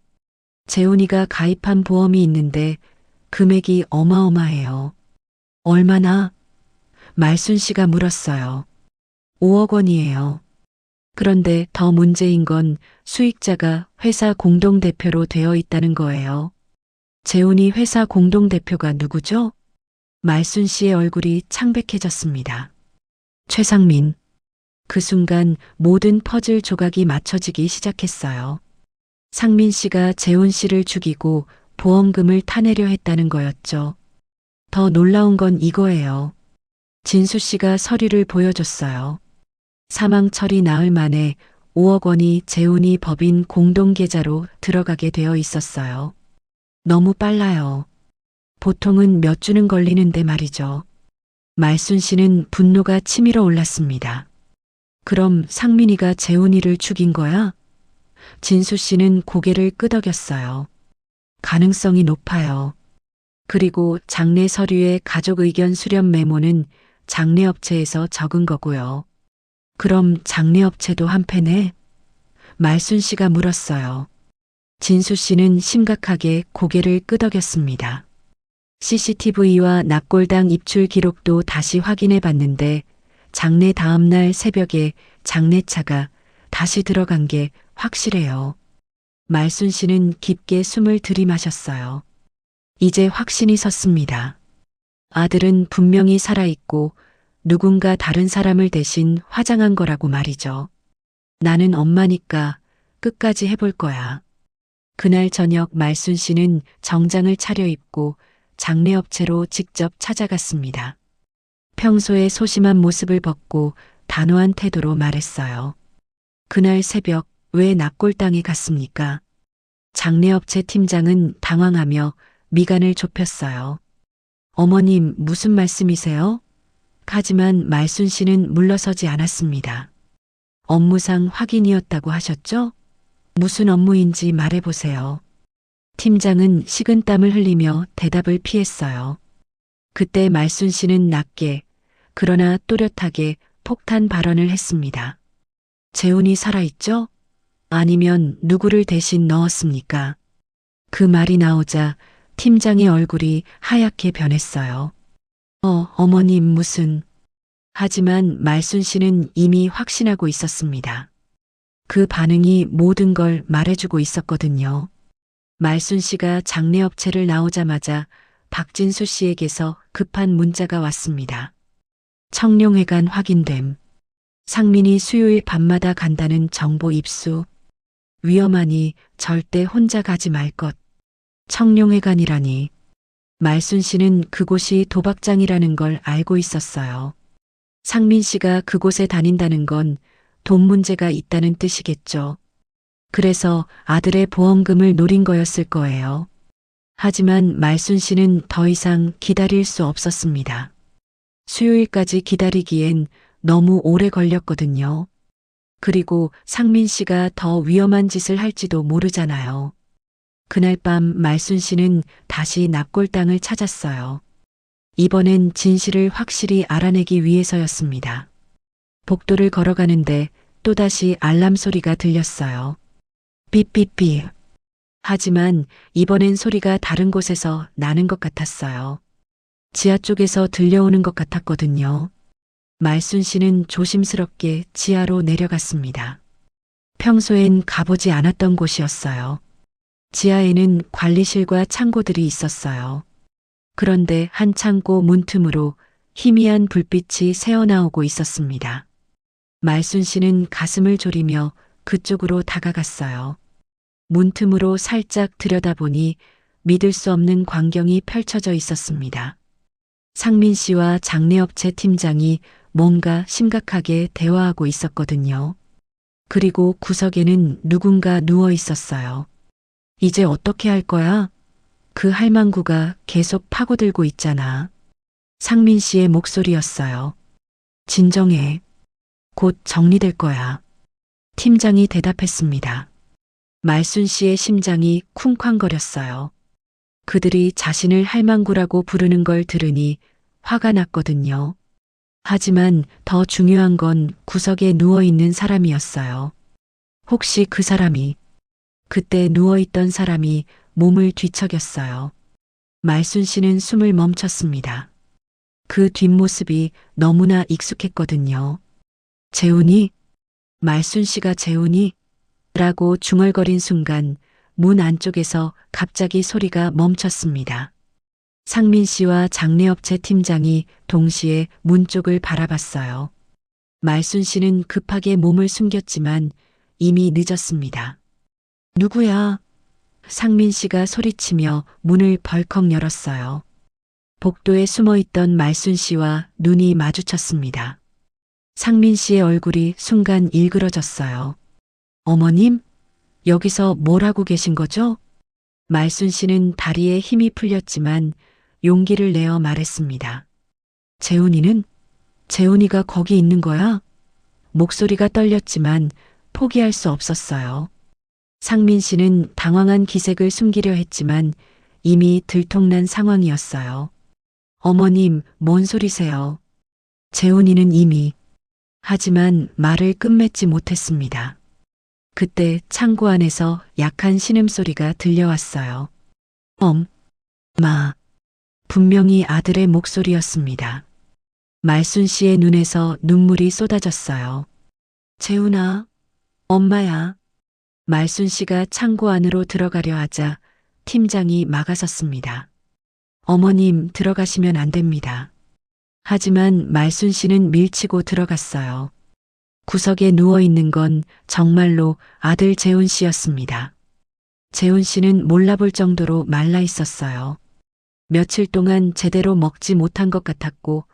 재훈이가 가입한 보험이 있는데 금액이 어마어마해요. 얼마나? 말순 씨가 물었어요. 5억 원이에요. 그런데 더 문제인 건 수익자가 회사 공동대표로 되어 있다는 거예요. 재훈이 회사 공동대표가 누구죠? 말순 씨의 얼굴이 창백해졌습니다. 최상민. 그 순간 모든 퍼즐 조각이 맞춰지기 시작했어요. 상민 씨가 재훈 씨를 죽이고 보험금을 타내려 했다는 거였죠. 더 놀라운 건 이거예요. 진수 씨가 서류를 보여줬어요. 사망 처리 나흘 만에 5억 원이 재훈이 법인 공동계좌로 들어가게 되어 있었어요. 너무 빨라요. 보통은 몇 주는 걸리는데 말이죠. 말순 씨는 분노가 치밀어 올랐습니다. 그럼 상민이가 재훈이를 죽인 거야? 진수 씨는 고개를 끄덕였어요. 가능성이 높아요. 그리고 장례 서류의 가족 의견 수렴 메모는 장례업체에서 적은 거고요. 그럼 장례업체도 한패네? 말순 씨가 물었어요. 진수 씨는 심각하게 고개를 끄덕였습니다. CCTV와 납골당 입출 기록도 다시 확인해 봤는데 장례 다음 날 새벽에 장례차가 다시 들어간 게 확실해요. 말순 씨는 깊게 숨을 들이마셨어요. 이제 확신이 섰습니다. 아들은 분명히 살아있고 누군가 다른 사람을 대신 화장한 거라고 말이죠. 나는 엄마니까 끝까지 해볼 거야. 그날 저녁 말순 씨는 정장을 차려입고 장례업체로 직접 찾아갔습니다. 평소의 소심한 모습을 벗고 단호한 태도로 말했어요. 그날 새벽 왜 납골당에 갔습니까? 장례업체 팀장은 당황하며 미간을 좁혔어요. 어머님, 무슨 말씀이세요? 하지만 말순 씨는 물러서지 않았습니다. 업무상 확인이었다고 하셨죠? 무슨 업무인지 말해보세요. 팀장은 식은땀을 흘리며 대답을 피했어요. 그때 말순 씨는 낮게 그러나 또렷하게 폭탄 발언을 했습니다. 재훈이 살아있죠? 아니면 누구를 대신 넣었습니까? 그 말이 나오자 팀장의 얼굴이 하얗게 변했어요. 어머님 무슨... 하지만 말순 씨는 이미 확신하고 있었습니다. 그 반응이 모든 걸 말해주고 있었거든요. 말순 씨가 장례업체를 나오자마자 박진수 씨에게서 급한 문자가 왔습니다. 청룡회관 확인됨. 상민이 수요일 밤마다 간다는 정보 입수. 위험하니 절대 혼자 가지 말 것. 청룡회관이라니. 말순 씨는 그곳이 도박장이라는 걸 알고 있었어요. 상민 씨가 그곳에 다닌다는 건 돈 문제가 있다는 뜻이겠죠. 그래서 아들의 보험금을 노린 거였을 거예요. 하지만 말순 씨는 더 이상 기다릴 수 없었습니다. 수요일까지 기다리기엔 너무 오래 걸렸거든요. 그리고 상민 씨가 더 위험한 짓을 할지도 모르잖아요. 그날 밤 말순 씨는 다시 납골당을 찾았어요. 이번엔 진실을 확실히 알아내기 위해서였습니다. 복도를 걸어가는데 또다시 알람 소리가 들렸어요. 삐삐삐. 하지만 이번엔 소리가 다른 곳에서 나는 것 같았어요. 지하 쪽에서 들려오는 것 같았거든요. 말순 씨는 조심스럽게 지하로 내려갔습니다. 평소엔 가보지 않았던 곳이었어요. 지하에는 관리실과 창고들이 있었어요. 그런데 한 창고 문틈으로 희미한 불빛이 새어나오고 있었습니다. 말순 씨는 가슴을 졸이며 그쪽으로 다가갔어요. 문틈으로 살짝 들여다보니 믿을 수 없는 광경이 펼쳐져 있었습니다. 상민 씨와 장례업체 팀장이 뭔가 심각하게 대화하고 있었거든요. 그리고 구석에는 누군가 누워 있었어요. 이제 어떻게 할 거야? 그 할망구가 계속 파고들고 있잖아. 상민 씨의 목소리였어요. 진정해. 곧 정리될 거야. 팀장이 대답했습니다. 말순 씨의 심장이 쿵쾅거렸어요. 그들이 자신을 할망구라고 부르는 걸 들으니 화가 났거든요. 하지만 더 중요한 건 구석에 누워있는 사람이었어요. 혹시 그 사람이, 그때 누워있던 사람이 몸을 뒤척였어요. 말순 씨는 숨을 멈췄습니다. 그 뒷모습이 너무나 익숙했거든요. 재훈이? 말순 씨가 재훈이? 라고 중얼거린 순간 문 안쪽에서 갑자기 소리가 멈췄습니다. 상민 씨와 장례업체 팀장이 동시에 문 쪽을 바라봤어요. 말순 씨는 급하게 몸을 숨겼지만 이미 늦었습니다. 누구야? 상민 씨가 소리치며 문을 벌컥 열었어요. 복도에 숨어있던 말순 씨와 눈이 마주쳤습니다. 상민 씨의 얼굴이 순간 일그러졌어요. 어머님? 여기서 뭘 하고 계신 거죠? 말순 씨는 다리에 힘이 풀렸지만 용기를 내어 말했습니다. 재훈이는? 재훈이가 거기 있는 거야? 목소리가 떨렸지만 포기할 수 없었어요. 상민 씨는 당황한 기색을 숨기려 했지만 이미 들통난 상황이었어요. 어머님, 뭔 소리세요? 재훈이는 이미. 하지만 말을 끝맺지 못했습니다. 그때 창고 안에서 약한 신음소리가 들려왔어요. 엄마. 분명히 아들의 목소리였습니다. 말순 씨의 눈에서 눈물이 쏟아졌어요. 재훈아, 엄마야. 말순 씨가 창고 안으로 들어가려 하자 팀장이 막아섰습니다. 어머님, 들어가시면 안 됩니다. 하지만 말순 씨는 밀치고 들어갔어요. 구석에 누워 있는 건 정말로 아들 재훈 씨였습니다. 재훈 씨는 몰라볼 정도로 말라 있었어요. 며칠 동안 제대로 먹지 못한 것 같았고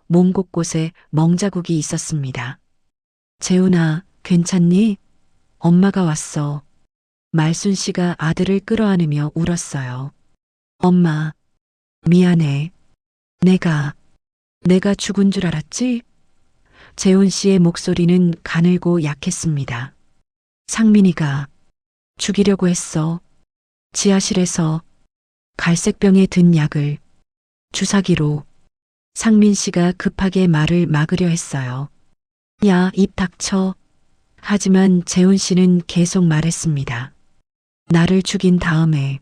몸 곳곳에 멍자국이 있었습니다. 재훈아, 괜찮니? 엄마가 왔어. 말순 씨가 아들을 끌어안으며 울었어요. 엄마, 미안해. 내가 죽은 줄 알았지? 재훈 씨의 목소리는 가늘고 약했습니다. 상민이가 죽이려고 했어. 지하실에서 갈색병에 든 약을 주사기로. 상민 씨가 급하게 말을 막으려 했어요. 야, 입 닥쳐. 하지만 재훈 씨는 계속 말했습니다. 나를 죽인 다음에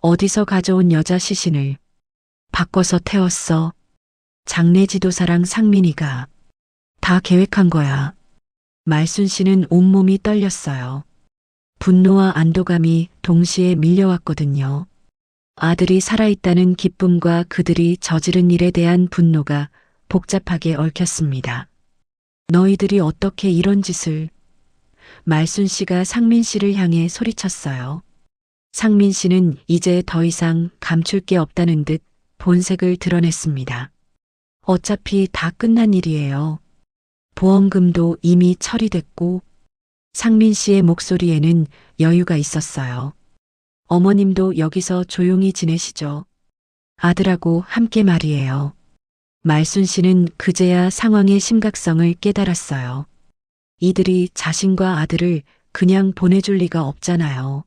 어디서 가져온 여자 시신을 바꿔서 태웠어. 장례 지도사랑 상민이가 다 계획한 거야. 말순 씨는 온몸이 떨렸어요. 분노와 안도감이 동시에 밀려왔거든요. 아들이 살아있다는 기쁨과 그들이 저지른 일에 대한 분노가 복잡하게 얽혔습니다. 너희들이 어떻게 이런 짓을... 말순 씨가 상민 씨를 향해 소리쳤어요. 상민 씨는 이제 더 이상 감출 게 없다는 듯 본색을 드러냈습니다. 어차피 다 끝난 일이에요. 보험금도 이미 처리됐고. 상민 씨의 목소리에는 여유가 있었어요. 어머님도 여기서 조용히 지내시죠. 아들하고 함께 말이에요. 말순 씨는 그제야 상황의 심각성을 깨달았어요. 이들이 자신과 아들을 그냥 보내줄 리가 없잖아요.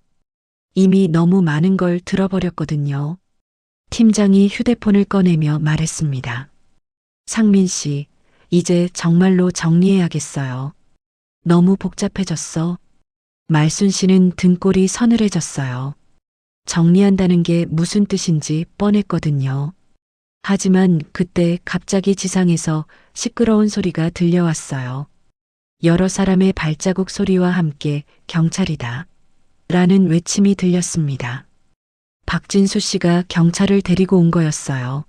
이미 너무 많은 걸 들어버렸거든요. 팀장이 휴대폰을 꺼내며 말했습니다. 상민 씨, 이제 정말로 정리해야겠어요. 너무 복잡해졌어. 말순 씨는 등골이 서늘해졌어요. 정리한다는 게 무슨 뜻인지 뻔했거든요. 하지만 그때 갑자기 지상에서 시끄러운 소리가 들려왔어요. 여러 사람의 발자국 소리와 함께 경찰이다. 라는 외침이 들렸습니다. 박진수 씨가 경찰을 데리고 온 거였어요.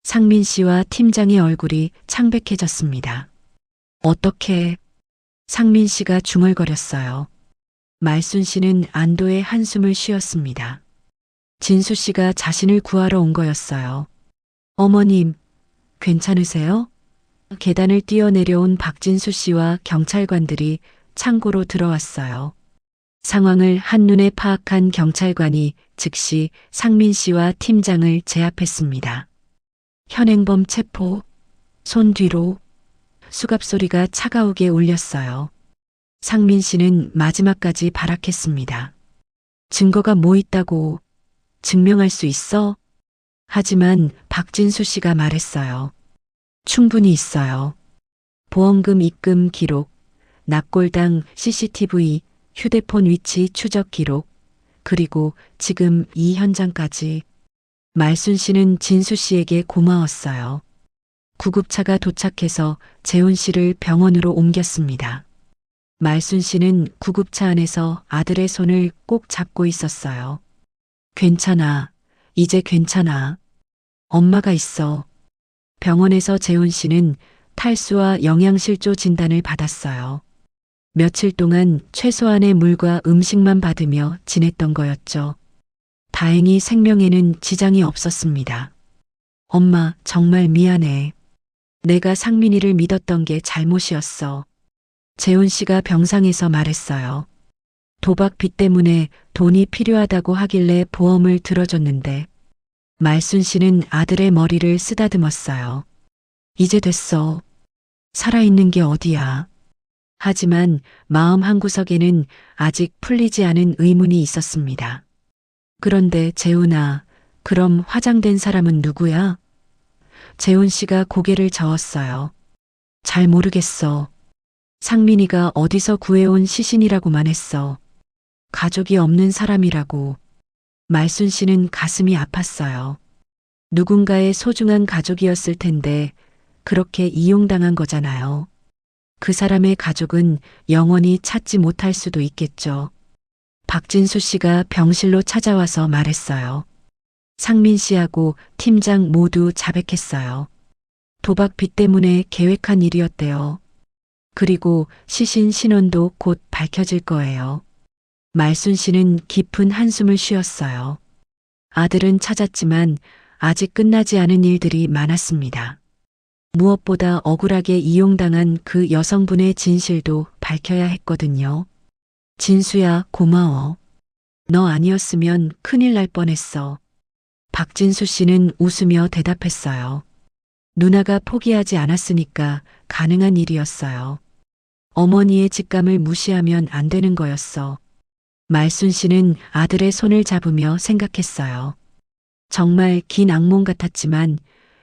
상민 씨와 팀장의 얼굴이 창백해졌습니다. 어떻게... 상민 씨가 중얼거렸어요. 말순 씨는 안도의 한숨을 쉬었습니다. 진수 씨가 자신을 구하러 온 거였어요. 어머님, 괜찮으세요? 계단을 뛰어내려온 박진수 씨와 경찰관들이 창고로 들어왔어요. 상황을 한눈에 파악한 경찰관이 즉시 상민 씨와 팀장을 제압했습니다. 현행범 체포, 손 뒤로, 수갑 소리가 차가우게 울렸어요. 상민 씨는 마지막까지 발악했습니다. 증거가 뭐 있다고 증명할 수 있어? 하지만 박진수 씨가 말했어요. 충분히 있어요. 보험금 입금 기록, 납골당 CCTV, 휴대폰 위치 추적 기록, 그리고 지금 이 현장까지. 말순 씨는 진수 씨에게 고마웠어요. 구급차가 도착해서 재훈 씨를 병원으로 옮겼습니다. 말순 씨는 구급차 안에서 아들의 손을 꼭 잡고 있었어요. 괜찮아. 이제 괜찮아. 엄마가 있어. 병원에서 재훈 씨는 탈수와 영양실조 진단을 받았어요. 며칠 동안 최소한의 물과 음식만 받으며 지냈던 거였죠. 다행히 생명에는 지장이 없었습니다. 엄마, 정말 미안해. 내가 상민이를 믿었던 게 잘못이었어. 재훈 씨가 병상에서 말했어요. 도박 빚 때문에 돈이 필요하다고 하길래 보험을 들어줬는데 말순 씨는 아들의 머리를 쓰다듬었어요. 이제 됐어. 살아있는 게 어디야. 하지만 마음 한구석에는 아직 풀리지 않은 의문이 있었습니다. 그런데 재훈아, 그럼 화장된 사람은 누구야? 재훈 씨가 고개를 저었어요. 잘 모르겠어. 상민이가 어디서 구해온 시신이라고만 했어. 가족이 없는 사람이라고. 말순 씨는 가슴이 아팠어요. 누군가의 소중한 가족이었을 텐데 그렇게 이용당한 거잖아요. 그 사람의 가족은 영원히 찾지 못할 수도 있겠죠. 박진수 씨가 병실로 찾아와서 말했어요. 상민 씨하고 팀장 모두 자백했어요. 도박 빚 때문에 계획한 일이었대요. 그리고 시신 신원도 곧 밝혀질 거예요. 말순 씨는 깊은 한숨을 쉬었어요. 아들은 찾았지만 아직 끝나지 않은 일들이 많았습니다. 무엇보다 억울하게 이용당한 그 여성분의 진실도 밝혀야 했거든요. 진수야, 고마워. 너 아니었으면 큰일 날 뻔했어. 박진수 씨는 웃으며 대답했어요. 누나가 포기하지 않았으니까 가능한 일이었어요. 어머니의 직감을 무시하면 안 되는 거였어. 말순 씨는 아들의 손을 잡으며 생각했어요. 정말 긴 악몽 같았지만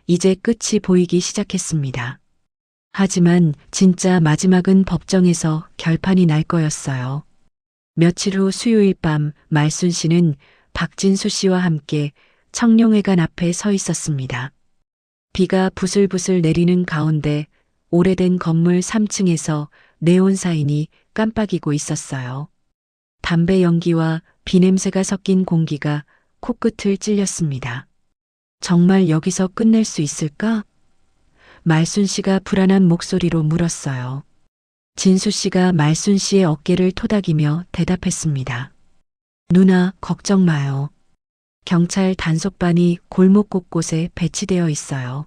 이제 끝이 보이기 시작했습니다. 하지만 진짜 마지막은 법정에서 결판이 날 거였어요. 며칠 후 수요일 밤 말순 씨는 박진수 씨와 함께 청룡회관 앞에 서 있었습니다. 비가 부슬부슬 내리는 가운데 오래된 건물 3층에서 네온 사인이 깜빡이고 있었어요. 담배 연기와 비냄새가 섞인 공기가 코끝을 찔렸습니다. 정말 여기서 끝낼 수 있을까? 말순 씨가 불안한 목소리로 물었어요. 진수 씨가 말순 씨의 어깨를 토닥이며 대답했습니다. 누나, 걱정 마요. 경찰 단속반이 골목 곳곳에 배치되어 있어요.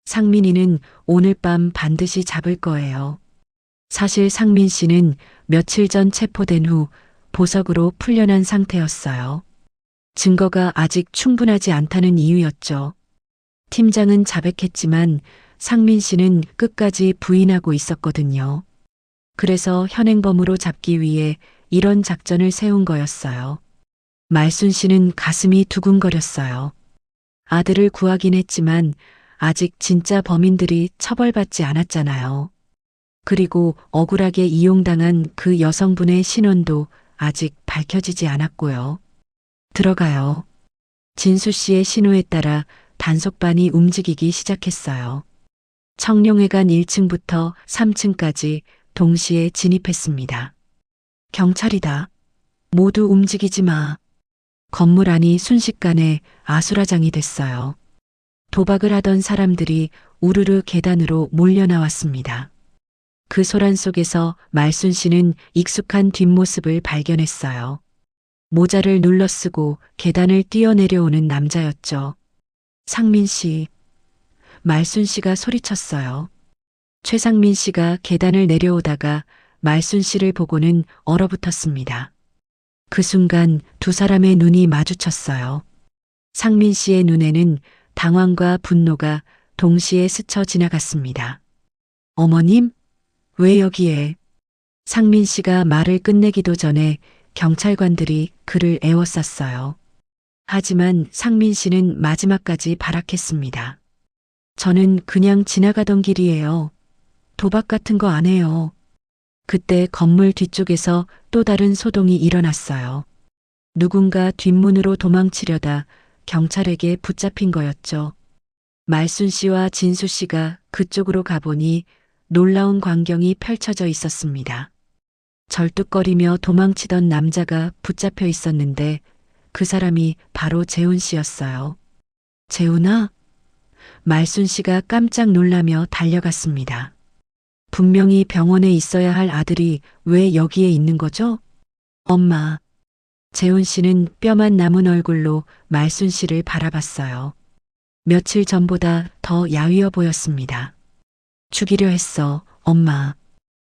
상민이는 오늘 밤 반드시 잡을 거예요. 사실 상민 씨는 며칠 전 체포된 후 보석으로 풀려난 상태였어요. 증거가 아직 충분하지 않다는 이유였죠. 팀장은 자백했지만 상민 씨는 끝까지 부인하고 있었거든요. 그래서 현행범으로 잡기 위해 이런 작전을 세운 거였어요. 말순 씨는 가슴이 두근거렸어요. 아들을 구하긴 했지만 아직 진짜 범인들이 처벌받지 않았잖아요. 그리고 억울하게 이용당한 그 여성분의 신원도 아직 밝혀지지 않았고요. 들어가요. 진수 씨의 신호에 따라 단속반이 움직이기 시작했어요. 청룡회관 1층부터 3층까지 동시에 진입했습니다. 경찰이다. 모두 움직이지 마. 건물 안이 순식간에 아수라장이 됐어요. 도박을 하던 사람들이 우르르 계단으로 몰려 나왔습니다. 그 소란 속에서 말순 씨는 익숙한 뒷모습을 발견했어요. 모자를 눌러 쓰고 계단을 뛰어내려오는 남자였죠. 상민 씨. 말순 씨가 소리쳤어요. 최상민 씨가 계단을 내려오다가 말순 씨를 보고는 얼어붙었습니다. 그 순간 두 사람의 눈이 마주쳤어요. 상민 씨의 눈에는 당황과 분노가 동시에 스쳐 지나갔습니다. 어머님? 왜 여기에? 상민 씨가 말을 끝내기도 전에 경찰관들이 그를 에워쌌어요. 하지만 상민 씨는 마지막까지 발악했습니다. 저는 그냥 지나가던 길이에요. 도박 같은 거 안 해요. 그때 건물 뒤쪽에서 또 다른 소동이 일어났어요. 누군가 뒷문으로 도망치려다 경찰에게 붙잡힌 거였죠. 말순 씨와 진수 씨가 그쪽으로 가보니 놀라운 광경이 펼쳐져 있었습니다. 절뚝거리며 도망치던 남자가 붙잡혀 있었는데 그 사람이 바로 재훈 씨였어요. 재훈아? 말순 씨가 깜짝 놀라며 달려갔습니다. 분명히 병원에 있어야 할 아들이 왜 여기에 있는 거죠? 엄마. 재훈 씨는 뼈만 남은 얼굴로 말순 씨를 바라봤어요. 며칠 전보다 더 야위어 보였습니다. 죽이려 했어, 엄마.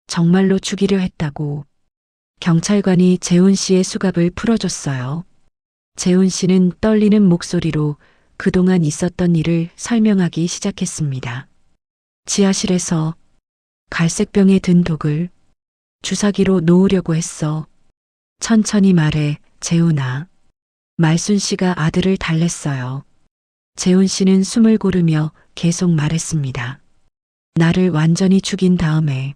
정말로 죽이려 했다고. 경찰관이 재훈 씨의 수갑을 풀어줬어요. 재훈 씨는 떨리는 목소리로 그동안 있었던 일을 설명하기 시작했습니다. 지하실에서 갈색병에 든 독을 주사기로 놓으려고 했어. 천천히 말해, 재훈아. 말순 씨가 아들을 달랬어요. 재훈 씨는 숨을 고르며 계속 말했습니다. 나를 완전히 죽인 다음에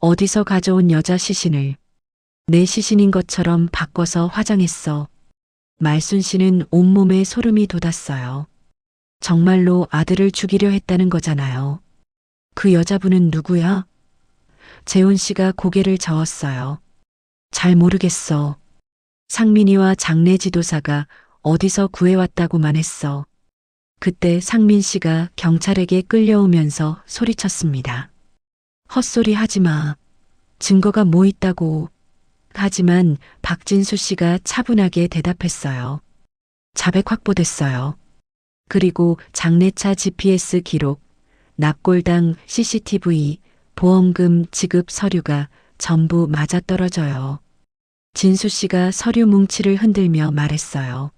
어디서 가져온 여자 시신을 내 시신인 것처럼 바꿔서 화장했어. 말순 씨는 온몸에 소름이 돋았어요. 정말로 아들을 죽이려 했다는 거잖아요. 그 여자분은 누구야? 재훈 씨가 고개를 저었어요. 잘 모르겠어. 상민이와 장례 지도사가 어디서 구해왔다고만 했어. 그때 상민 씨가 경찰에게 끌려오면서 소리쳤습니다. 헛소리 하지 마. 증거가 뭐 있다고. 하지만 박진수 씨가 차분하게 대답했어요. 자백 확보됐어요. 그리고 장례차 GPS 기록, 납골당 CCTV, 보험금 지급 서류가 전부 맞아떨어져요. 진수 씨가 서류 뭉치를 흔들며 말했어요.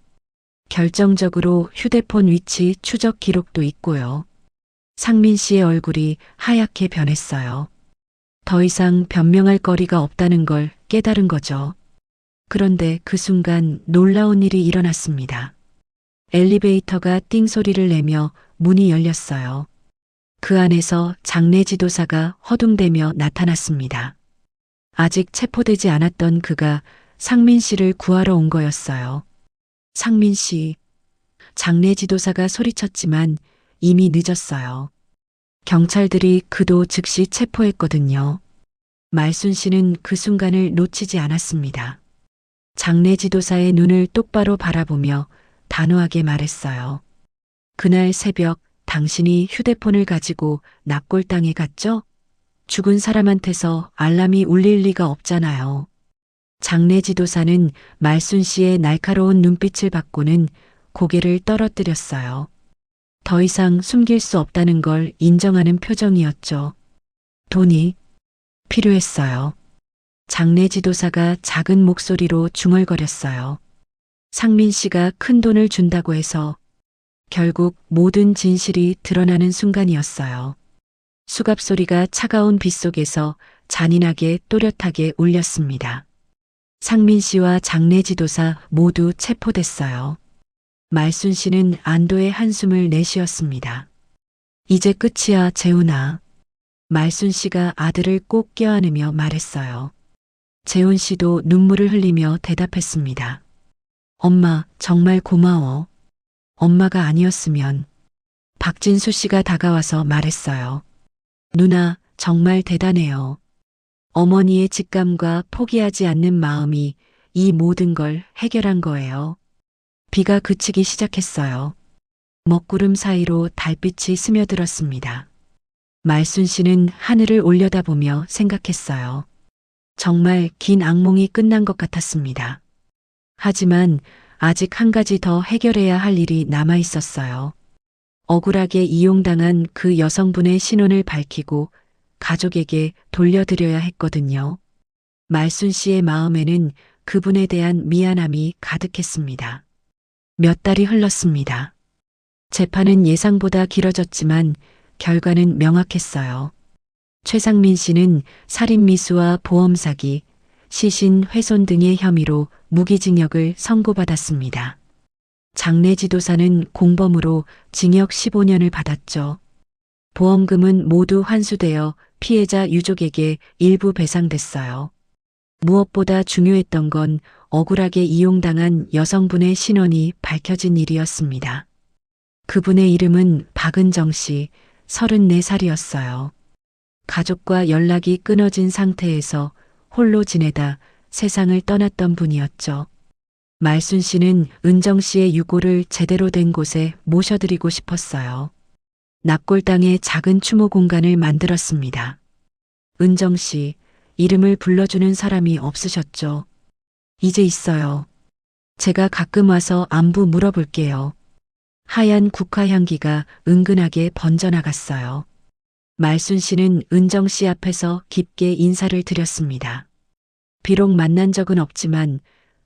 결정적으로 휴대폰 위치 추적 기록도 있고요. 상민 씨의 얼굴이 하얗게 변했어요. 더 이상 변명할 거리가 없다는 걸 깨달은 거죠. 그런데 그 순간 놀라운 일이 일어났습니다. 엘리베이터가 띵 소리를 내며 문이 열렸어요. 그 안에서 장례 지도사가 허둥대며 나타났습니다. 아직 체포되지 않았던 그가 상민 씨를 구하러 온 거였어요. 상민 씨. 장례 지도사가 소리쳤지만 이미 늦었어요. 경찰들이 그도 즉시 체포했거든요. 말순 씨는 그 순간을 놓치지 않았습니다. 장례 지도사의 눈을 똑바로 바라보며 단호하게 말했어요. 그날 새벽 당신이 휴대폰을 가지고 납골당에 갔죠? 죽은 사람한테서 알람이 울릴 리가 없잖아요. 장례 지도사는 말순 씨의 날카로운 눈빛을 받고는 고개를 떨어뜨렸어요. 더 이상 숨길 수 없다는 걸 인정하는 표정이었죠. 돈이 필요했어요. 장례 지도사가 작은 목소리로 중얼거렸어요. 상민 씨가 큰 돈을 준다고 해서 결국 모든 진실이 드러나는 순간이었어요. 수갑 소리가 차가운 빗속에서 잔인하게 또렷하게 울렸습니다. 상민 씨와 장례 지도사 모두 체포됐어요. 말순 씨는 안도의 한숨을 내쉬었습니다. 이제 끝이야, 재훈아. 말순 씨가 아들을 꼭 껴안으며 말했어요. 재훈 씨도 눈물을 흘리며 대답했습니다. 엄마, 정말 고마워. 엄마가 아니었으면. 박진수 씨가 다가와서 말했어요. 누나, 정말 대단해요. 어머니의 직감과 포기하지 않는 마음이 이 모든 걸 해결한 거예요. 비가 그치기 시작했어요. 먹구름 사이로 달빛이 스며들었습니다. 말순 씨는 하늘을 올려다보며 생각했어요. 정말 긴 악몽이 끝난 것 같았습니다. 하지만 아직 한 가지 더 해결해야 할 일이 남아 있었어요. 억울하게 이용당한 그 여성분의 신원을 밝히고 가족에게 돌려드려야 했거든요. 말순 씨의 마음에는 그분에 대한 미안함이 가득했습니다. 몇 달이 흘렀습니다. 재판은 예상보다 길어졌지만 결과는 명확했어요. 최상민 씨는 살인미수와 보험사기, 시신 훼손 등의 혐의로 무기징역을 선고받았습니다. 장례지도사는 공범으로 징역 15년을 받았죠. 보험금은 모두 환수되어 피해자 유족에게 일부 배상됐어요. 무엇보다 중요했던 건 억울하게 이용당한 여성분의 신원이 밝혀진 일이었습니다. 그분의 이름은 박은정 씨, 34살이었어요. 가족과 연락이 끊어진 상태에서 홀로 지내다 세상을 떠났던 분이었죠. 말순 씨는 은정 씨의 유골을 제대로 된 곳에 모셔드리고 싶었어요. 납골당에 작은 추모 공간을 만들었습니다. 은정 씨, 이름을 불러주는 사람이 없으셨죠? 이제 있어요. 제가 가끔 와서 안부 물어볼게요. 하얀 국화 향기가 은근하게 번져나갔어요. 말순 씨는 은정 씨 앞에서 깊게 인사를 드렸습니다. 비록 만난 적은 없지만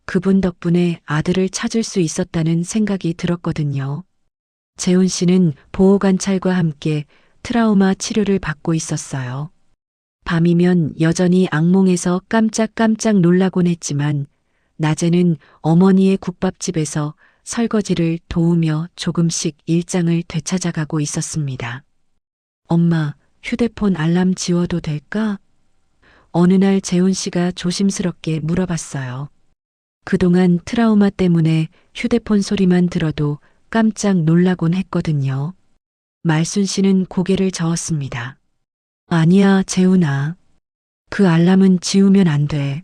그분 덕분에 아들을 찾을 수 있었다는 생각이 들었거든요. 재훈 씨는 보호관찰과 함께 트라우마 치료를 받고 있었어요. 밤이면 여전히 악몽에서 깜짝깜짝 놀라곤 했지만 낮에는 어머니의 국밥집에서 설거지를 도우며 조금씩 일상을 되찾아가고 있었습니다. 엄마, 휴대폰 알람 지워도 될까? 어느 날 재훈 씨가 조심스럽게 물어봤어요. 그동안 트라우마 때문에 휴대폰 소리만 들어도 깜짝 놀라곤 했거든요. 말순 씨는 고개를 저었습니다. 아니야, 재훈아. 그 알람은 지우면 안 돼.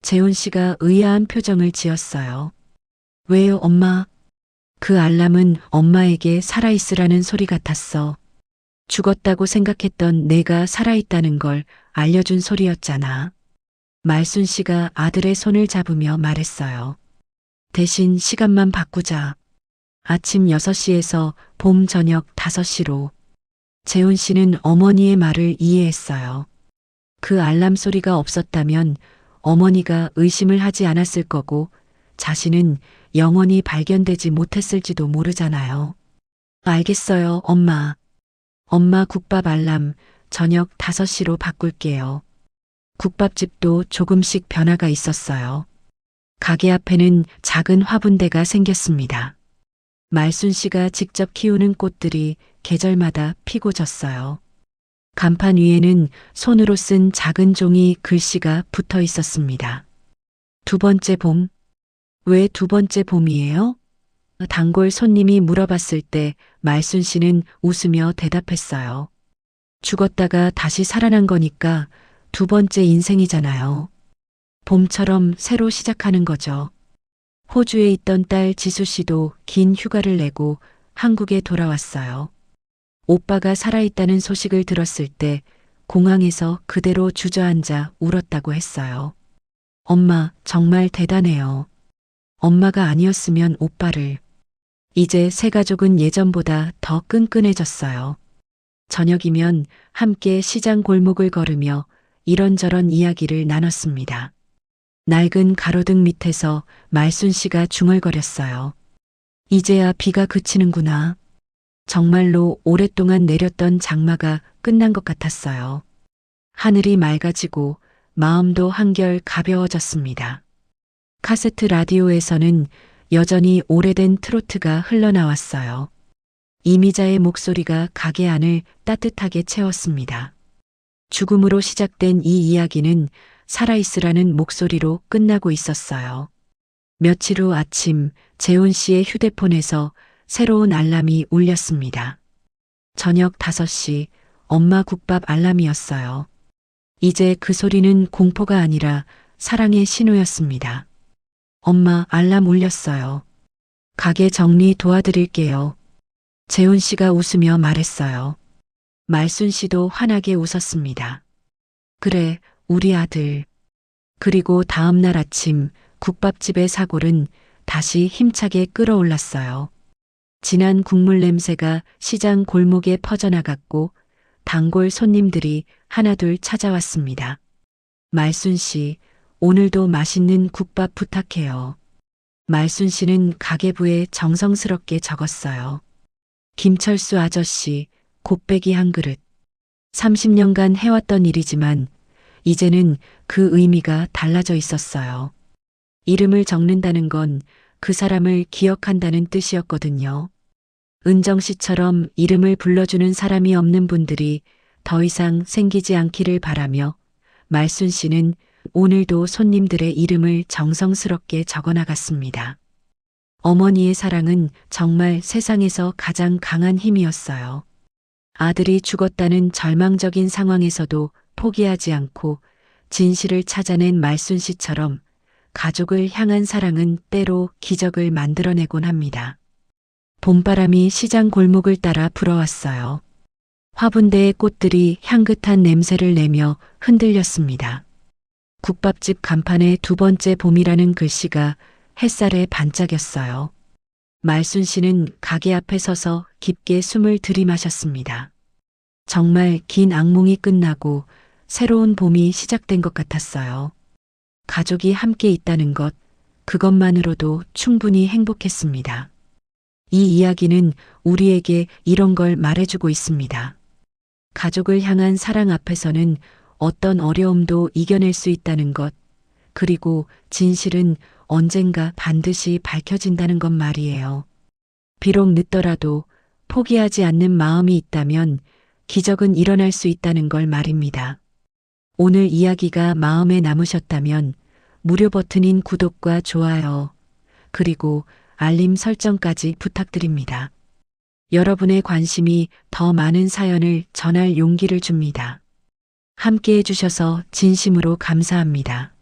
재훈 씨가 의아한 표정을 지었어요. 왜요, 엄마? 그 알람은 엄마에게 살아있으라는 소리 같았어. 죽었다고 생각했던 내가 살아있다는 걸 알려준 소리였잖아. 말순 씨가 아들의 손을 잡으며 말했어요. 대신 시간만 바꾸자. 아침 6시에서 봄 저녁 5시로. 재훈 씨는 어머니의 말을 이해했어요. 그 알람 소리가 없었다면 어머니가 의심을 하지 않았을 거고 자신은 영원히 발견되지 못했을지도 모르잖아요. 알겠어요, 엄마. 엄마 국밥 알람 저녁 5시로 바꿀게요. 국밥집도 조금씩 변화가 있었어요. 가게 앞에는 작은 화분대가 생겼습니다. 말순 씨가 직접 키우는 꽃들이 계절마다 피고 졌어요. 간판 위에는 손으로 쓴 작은 종이 글씨가 붙어 있었습니다. 2번째 봄. 왜 2번째 봄이에요? 단골 손님이 물어봤을 때 말순 씨는 웃으며 대답했어요. 죽었다가 다시 살아난 거니까 2번째 인생이잖아요. 봄처럼 새로 시작하는 거죠. 호주에 있던 딸 지수 씨도 긴 휴가를 내고 한국에 돌아왔어요. 오빠가 살아있다는 소식을 들었을 때 공항에서 그대로 주저앉아 울었다고 했어요. 엄마, 정말 대단해요. 엄마가 아니었으면 오빠를. 이제 새 가족은 예전보다 더 끈끈해졌어요. 저녁이면 함께 시장 골목을 걸으며 이런저런 이야기를 나눴습니다. 낡은 가로등 밑에서 말순 씨가 중얼거렸어요. 이제야 비가 그치는구나. 정말로 오랫동안 내렸던 장마가 끝난 것 같았어요. 하늘이 맑아지고 마음도 한결 가벼워졌습니다. 카세트 라디오에서는 여전히 오래된 트로트가 흘러나왔어요. 이미자의 목소리가 가게 안을 따뜻하게 채웠습니다. 죽음으로 시작된 이 이야기는 살아있으라는 목소리로 끝나고 있었어요. 며칠 후 아침 재훈 씨의 휴대폰에서 새로운 알람이 울렸습니다. 저녁 5시 엄마 국밥 알람이었어요. 이제 그 소리는 공포가 아니라 사랑의 신호였습니다. 엄마, 알람 울렸어요. 가게 정리 도와드릴게요. 재훈 씨가 웃으며 말했어요. 말순 씨도 환하게 웃었습니다. 그래, 우리 아들. 그리고 다음 날 아침 국밥집의 사골은 다시 힘차게 끓어올랐어요. 진한 국물 냄새가 시장 골목에 퍼져나갔고 단골 손님들이 하나둘 찾아왔습니다. 말순 씨, 오늘도 맛있는 국밥 부탁해요. 말순 씨는 가계부에 정성스럽게 적었어요. 김철수 아저씨, 곱빼기 한 그릇. 30년간 해왔던 일이지만 이제는 그 의미가 달라져 있었어요. 이름을 적는다는 건 그 사람을 기억한다는 뜻이었거든요. 은정 씨처럼 이름을 불러주는 사람이 없는 분들이 더 이상 생기지 않기를 바라며 말순 씨는 오늘도 손님들의 이름을 정성스럽게 적어나갔습니다. 어머니의 사랑은 정말 세상에서 가장 강한 힘이었어요. 아들이 죽었다는 절망적인 상황에서도 포기하지 않고 진실을 찾아낸 말순 씨처럼 가족을 향한 사랑은 때로 기적을 만들어내곤 합니다. 봄바람이 시장 골목을 따라 불어왔어요. 화분대의 꽃들이 향긋한 냄새를 내며 흔들렸습니다. 국밥집 간판에 두 번째 봄이라는 글씨가 햇살에 반짝였어요. 말순 씨는 가게 앞에 서서 깊게 숨을 들이마셨습니다. 정말 긴 악몽이 끝나고 새로운 봄이 시작된 것 같았어요. 가족이 함께 있다는 것, 그것만으로도 충분히 행복했습니다. 이 이야기는 우리에게 이런 걸 말해주고 있습니다. 가족을 향한 사랑 앞에서는 어떤 어려움도 이겨낼 수 있다는 것, 그리고 진실은 언젠가 반드시 밝혀진다는 것 말이에요. 비록 늦더라도 포기하지 않는 마음이 있다면 기적은 일어날 수 있다는 걸 말입니다. 오늘 이야기가 마음에 남으셨다면 무료 버튼인 구독과 좋아요, 그리고 알림 설정까지 부탁드립니다. 여러분의 관심이 더 많은 사연을 전할 용기를 줍니다. 함께 해주셔서 진심으로 감사합니다.